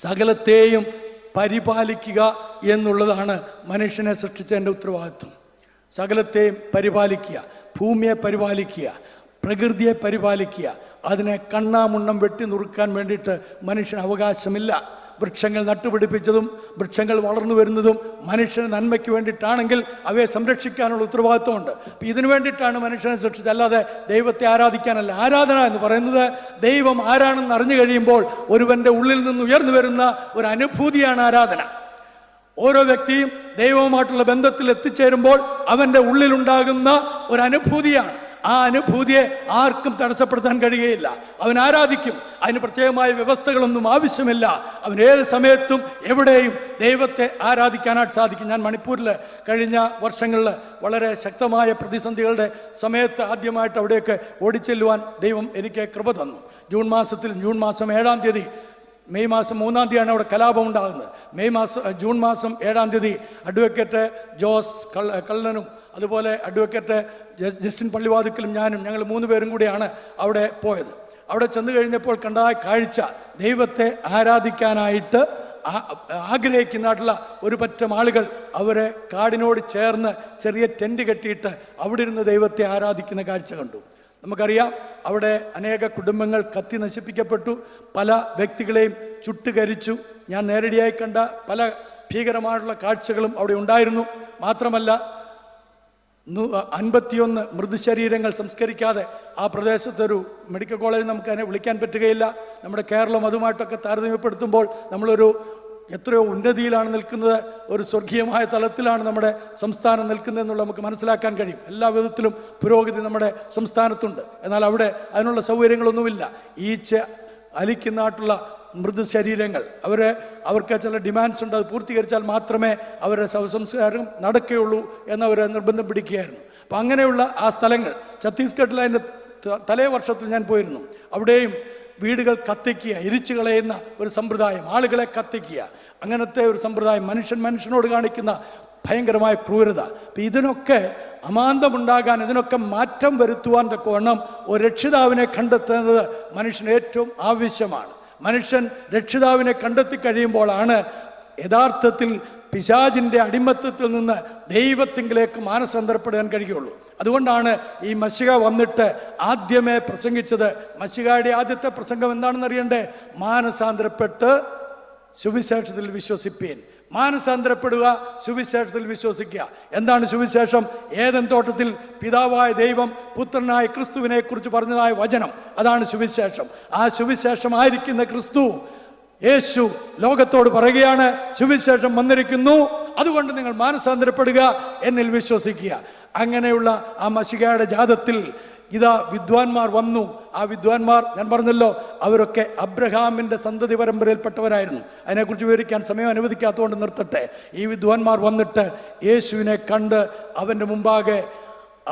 സകലത്തെയും പരിപാലിക്കുക എന്നുള്ളതാണ് മനുഷ്യനെ സൃഷ്ടിച്ചതിൻ്റെ ഉത്തരവാദിത്വം. സകലത്തെയും പരിപാലിക്കുക, ഭൂമിയെ പരിപാലിക്കുക, പ്രകൃതിയെ പരിപാലിക്കുക. അതിനെ കണ്ണാമുണ്ണം വെട്ടി നുറുക്കാൻ വേണ്ടിയിട്ട് മനുഷ്യന് അവകാശമില്ല. വൃക്ഷങ്ങൾ നട്ടുപിടിപ്പിച്ചതും വൃക്ഷങ്ങൾ വളർന്നു വരുന്നതും മനുഷ്യന് നന്മയ്ക്ക് വേണ്ടിയിട്ടാണെങ്കിൽ അവയെ സംരക്ഷിക്കാനുള്ള ഉത്തരവാദിത്വമുണ്ട്. ഇതിനു വേണ്ടിയിട്ടാണ് മനുഷ്യനെ സൃഷ്ടിച്ചത്, അല്ലാതെ ദൈവത്തെ ആരാധിക്കാനല്ല. ആരാധന എന്ന് പറയുന്നത് ദൈവം ആരാണെന്ന് അറിഞ്ഞു കഴിയുമ്പോൾ ഒരുവൻ്റെ ഉള്ളിൽ നിന്ന് ഉയർന്നു വരുന്ന ഒരു അനുഭൂതിയാണ് ആരാധന. ഓരോ വ്യക്തിയും ദൈവവുമായിട്ടുള്ള ബന്ധത്തിൽ എത്തിച്ചേരുമ്പോൾ അവൻ്റെ ഉള്ളിലുണ്ടാകുന്ന ഒരു അനുഭൂതിയാണ്. ആ അനുഭൂതിയെ ആർക്കും തടസ്സപ്പെടുത്താൻ കഴിയുകയില്ല. അവൻ ആരാധിക്കും. അതിന് പ്രത്യേകമായ വ്യവസ്ഥകളൊന്നും ആവശ്യമില്ല. അവൻ ഏത് സമയത്തും എവിടെയും ദൈവത്തെ ആരാധിക്കാനായിട്ട് സാധിക്കും. ഞാൻ മണിപ്പൂരിൽ കഴിഞ്ഞ വർഷങ്ങളിൽ വളരെ ശക്തമായ പ്രതിസന്ധികളുടെ സമയത്ത് ആദ്യമായിട്ട് അവിടെയൊക്കെ ഓടിച്ചെല്ലുവാൻ ദൈവം എനിക്ക് കൃപ തന്നു. ജൂൺ മാസം 7-ാം തീയതി, മെയ് മാസം 3-ാം തീയതിയാണ് അവിടെ കലാപം ഉണ്ടാകുന്നത്. ജൂൺ മാസം 7-ാം തീയതി അഡ്വക്കേറ്റ് ജോസ് കള്ളനും അതുപോലെ അഡ്വക്കേറ്റ് ജസ്റ്റിൻ പള്ളിവാതിക്കലും ഞങ്ങൾ 3 പേരും കൂടിയാണ് അവിടെ പോയത്. അവിടെ ചെന്ന് കഴിഞ്ഞപ്പോൾ കണ്ട കാഴ്ച, ദൈവത്തെ ആരാധിക്കാനായിട്ട് ആഗ്രഹിക്കുന്നതായിട്ടുള്ള ഒരു പറ്റം ആളുകൾ അവരെ കാടിനോട് ചേർന്ന് ചെറിയ ടെൻറ്റ് കെട്ടിയിട്ട് അവിടെ ഇരുന്ന് ദൈവത്തെ ആരാധിക്കുന്ന കാഴ്ച കണ്ടു. നമുക്കറിയാം, അവിടെ അനേക കുടുംബങ്ങൾ കത്തി നശിപ്പിക്കപ്പെട്ടു, പല വ്യക്തികളെയും ചുട്ടുകരിച്ചു. ഞാൻ നേരടിയായി കണ്ട പല ഭീകരമായിട്ടുള്ള കാഴ്ചകളും അവിടെ ഉണ്ടായിരുന്നു. മാത്രമല്ല 51 മൃതശരീരങ്ങൾ സംസ്കരിക്കാതെ ആ പ്രദേശത്തൊരു മെഡിക്കൽ കോളേജ് നമുക്ക് അതിനെ വിളിക്കാൻ പറ്റുകയില്ല. നമ്മുടെ കേരളം അതുമായിട്ടൊക്കെ താരതമ്യപ്പെടുത്തുമ്പോൾ നമ്മളൊരു എത്രയോ ഉന്നതിയിലാണ് നിൽക്കുന്നത്, ഒരു സ്വർഗീയമായ തലത്തിലാണ് നമ്മുടെ സംസ്ഥാനം നിൽക്കുന്നതെന്നുള്ള നമുക്ക് മനസ്സിലാക്കാൻ കഴിയും. എല്ലാ വിധത്തിലും പുരോഗതി നമ്മുടെ സംസ്ഥാനത്തുണ്ട്. എന്നാൽ അവിടെ അതിനുള്ള സൗകര്യങ്ങളൊന്നുമില്ല. ഈച്ച അലിക്കുന്നതായിട്ടുള്ള മൃതശരീരങ്ങൾ അവർക്ക് ചില ഡിമാൻഡ്സ് ഉണ്ട്, അത് പൂർത്തീകരിച്ചാൽ മാത്രമേ അവരുടെ ശവസംസ്കാരം നടക്കുകയുള്ളൂ എന്നവരെ നിർബന്ധം പിടിക്കുകയായിരുന്നു. അപ്പം അങ്ങനെയുള്ള ആ സ്ഥലങ്ങൾ ഛത്തീസ്ഗഡിൽ അതിൻ്റെ തലേ വർഷത്തിൽ ഞാൻ പോയിരുന്നു. അവിടെയും വീടുകൾ കത്തിക്കുക, എരിച്ചു കളയുന്ന ഒരു സമ്പ്രദായം, ആളുകളെ കത്തിക്കുക, അങ്ങനത്തെ ഒരു സമ്പ്രദായം, മനുഷ്യനോട് കാണിക്കുന്ന ഭയങ്കരമായ ക്രൂരത. അപ്പം ഇതിനൊക്കെ അമാന്തമുണ്ടാകാൻ, ഇതിനൊക്കെ മാറ്റം വരുത്തുവാൻ തക്കവണ്ണം ഒരു രക്ഷിതാവിനെ കണ്ടെത്തുന്നത് മനുഷ്യന് ഏറ്റവും ആവശ്യമാണ്. മനുഷ്യൻ രക്ഷിതാവിനെ കണ്ടെത്തി കഴിയുമ്പോഴാണ് യഥാർത്ഥത്തിൽ പിശാചിൻ്റെ അടിമത്തത്തിൽ നിന്ന് ദൈവത്തിങ്കിലേക്ക് മാനസാന്തരപ്പെടാൻ കഴിയുള്ളൂ. അതുകൊണ്ടാണ് ഈ മശിഹ വന്നിട്ട് ആദ്യമേ പ്രസംഗിച്ചത്. മശിഹയുടെ ആദ്യത്തെ പ്രസംഗം എന്താണെന്ന് അറിയണ്ടേ? മാനസാന്തരപ്പെട്ട് സുവിശേഷത്തിൽ വിശ്വസിപ്പീൻ. മാനസാന്തരപ്പെടുക, സുവിശേഷത്തിൽ വിശ്വസിക്കുക. എന്താണ് സുവിശേഷം? ഏദൻ തോട്ടത്തിൽ പിതാവായ ദൈവം പുത്രനായ ക്രിസ്തുവിനെ കുറിച്ച് പറഞ്ഞതായ വചനം, അതാണ് സുവിശേഷം. ആ സുവിശേഷമായിരിക്കുന്ന ക്രിസ്തു യേശു ലോകത്തോട് പറയുകയാണ്, സുവിശേഷം വന്നിരിക്കുന്നു, അതുകൊണ്ട് നിങ്ങൾ മാനസാന്തരപ്പെടുക, എന്നിൽ വിശ്വസിക്കുക. അങ്ങനെയുള്ള ആ മശിഹയുടെ ജാതത്തിൽ ഇതാ വിദ്വാൻമാർ വന്നു. ആ വിദ്വാൻമാർ ഞാൻ പറഞ്ഞല്ലോ, അവരൊക്കെ അബ്രഹാമിൻ്റെ സന്തതി പരമ്പരയിൽപ്പെട്ടവരായിരുന്നു. അതിനെക്കുറിച്ച് വിവരിക്കാൻ സമയം അനുവദിക്കാത്തതുകൊണ്ട് നിർത്തട്ടെ. ഈ വിദ്വാൻമാർ വന്നിട്ട് യേശുവിനെ കണ്ട് അവൻ്റെ മുമ്പാകെ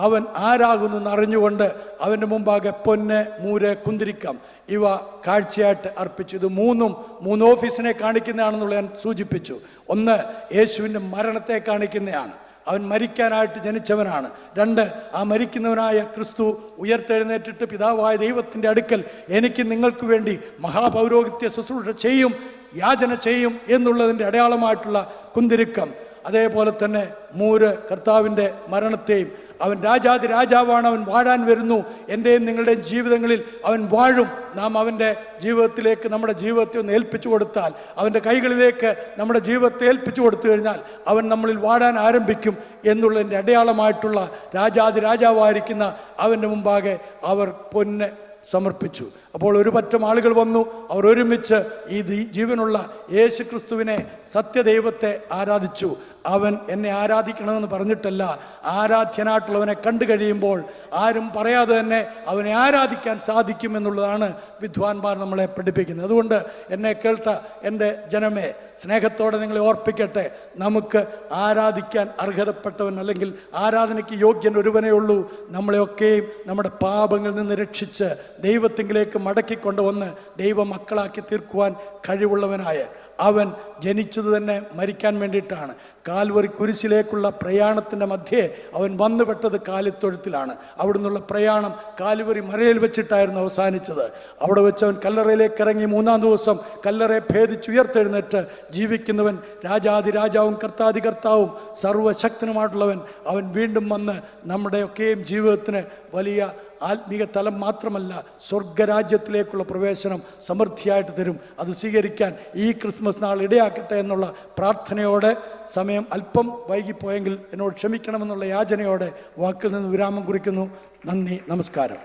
അവൻ ആരാകുന്നെന്ന് അറിഞ്ഞുകൊണ്ട് അവൻ്റെ മുമ്പാകെ പൊന്ന്, മൂര്, കുന്തിരിക്കം ഇവ കാഴ്ചയായിട്ട് അർപ്പിച്ചു. ഇത് മൂന്ന് ഓഫീസിനെ കാണിക്കുന്നതാണെന്നുള്ള ഞാൻ സൂചിപ്പിച്ചു. ഒന്ന്, യേശുവിൻ്റെ മരണത്തെ കാണിക്കുന്നതാണ്, അവൻ മരിക്കാനായിട്ട് ജനിച്ചവനാണ്. 2, ആ മരിക്കുന്നവനായ ക്രിസ്തു ഉയർത്തെഴുന്നേറ്റിട്ട് പിതാവായ ദൈവത്തിൻ്റെ അടുക്കൽ എനിക്ക് നിങ്ങൾക്ക് വേണ്ടി മഹാപൗരോഹിത്യ ശുശ്രൂഷ ചെയ്യും, യാചന ചെയ്യും എന്നുള്ളതിൻ്റെ അടയാളമായിട്ടുള്ള കുന്തിരിക്കം. അതേപോലെ തന്നെ മൂര്, കർത്താവിൻ്റെ മരണത്തെയും, അവൻ രാജാതി രാജാവാണ്, അവൻ വാഴാൻ വരുന്നു, എൻ്റെയും നിങ്ങളുടെയും ജീവിതങ്ങളിൽ അവൻ വാഴും. നാം അവൻ്റെ ജീവിതത്തിലേക്ക് നമ്മുടെ ജീവിതത്തെ ഒന്ന് ഏൽപ്പിച്ചു കൊടുത്താൽ, അവൻ്റെ കൈകളിലേക്ക് നമ്മുടെ ജീവിതത്തെ ഏൽപ്പിച്ചു കൊടുത്തു കഴിഞ്ഞാൽ അവൻ നമ്മളിൽ വാഴാൻ ആരംഭിക്കും എന്നുള്ളതിൻ്റെ അടയാളമായിട്ടുള്ള രാജാതി രാജാവായിരിക്കുന്ന അവൻ്റെ മുമ്പാകെ അവർ പൊന്ന് സമർപ്പിച്ചു. അപ്പോൾ ഒരു പറ്റം ആളുകൾ വന്നു. അവർ ഒരുമിച്ച് ഈ ജീവനുള്ള യേശു ക്രിസ്തുവിനെ, സത്യദൈവത്തെ ആരാധിച്ചു. അവൻ എന്നെ ആരാധിക്കണമെന്ന് പറഞ്ഞിട്ടല്ല, ആരാധ്യനായിട്ടുള്ളവനെ കണ്ടു കഴിയുമ്പോൾ ആരും പറയാതെ തന്നെ അവനെ ആരാധിക്കാൻ സാധിക്കുമെന്നുള്ളതാണ് വിദ്വാൻമാർ നമ്മളെ പഠിപ്പിക്കുന്നത്. അതുകൊണ്ട് എന്നെ കേൾത്ത എൻ്റെ ജനമേ, സ്നേഹത്തോടെ നിങ്ങളെ ഓർപ്പിക്കട്ടെ, നമുക്ക് ആരാധിക്കാൻ അർഹതപ്പെട്ടവൻ, അല്ലെങ്കിൽ ആരാധനയ്ക്ക് യോഗ്യൻ ഒരുവനേ ഉള്ളൂ. നമ്മളെയൊക്കെയും നമ്മുടെ പാപങ്ങളിൽ നിന്ന് രക്ഷിച്ച് ദൈവത്തിങ്കിലേക്ക് മടക്കിക്കൊണ്ടുവന്ന് ദൈവമക്കളാക്കി തീർക്കുവാൻ കഴിവുള്ളവനായ അവൻ ജനിച്ചത് തന്നെ മരിക്കാൻ വേണ്ടിയിട്ടാണ്. കാൽവറി കുരിശിലേക്കുള്ള പ്രയാണത്തിൻ്റെ മധ്യേ അവൻ വന്നുപെട്ടത് കാലിത്തൊഴുത്തിലാണ്. അവിടുന്നുള്ള പ്രയാണം കാൽവറി മലയിൽ വെച്ചിട്ടായിരുന്നു അവസാനിച്ചത്. അവിടെ വെച്ച് അവൻ കല്ലറയിലേക്ക് ഇറങ്ങി 3-ാം ദിവസം കല്ലറയെ ഭേദിച്ചുയർത്തെഴുന്നേറ്റ് ജീവിക്കുന്നവൻ, രാജാതി രാജാവും കർത്താതി കർത്താവും സർവശക്തനുമായിട്ടുള്ളവൻ, അവൻ വീണ്ടും വന്ന് നമ്മുടെയൊക്കെയും ജീവിതത്തിന് വലിയ ആത്മീക തലം മാത്രമല്ല, സ്വർഗരാജ്യത്തിലേക്കുള്ള പ്രവേശനം സമൃദ്ധിയായിട്ട് തരും. അത് സ്വീകരിക്കാൻ ഈ ക്രിസ്മസ് നാൾ ഇടയാക്കട്ടെ എന്നുള്ള പ്രാർത്ഥനയോടെ, സമയം അല്പം വൈകിപ്പോയെങ്കിൽ എന്നോട് ക്ഷമിക്കണമെന്നുള്ള യാചനയോടെ വാക്കിൽ നിന്ന് വിരാമം കുറിക്കുന്നു. നന്ദി, നമസ്കാരം.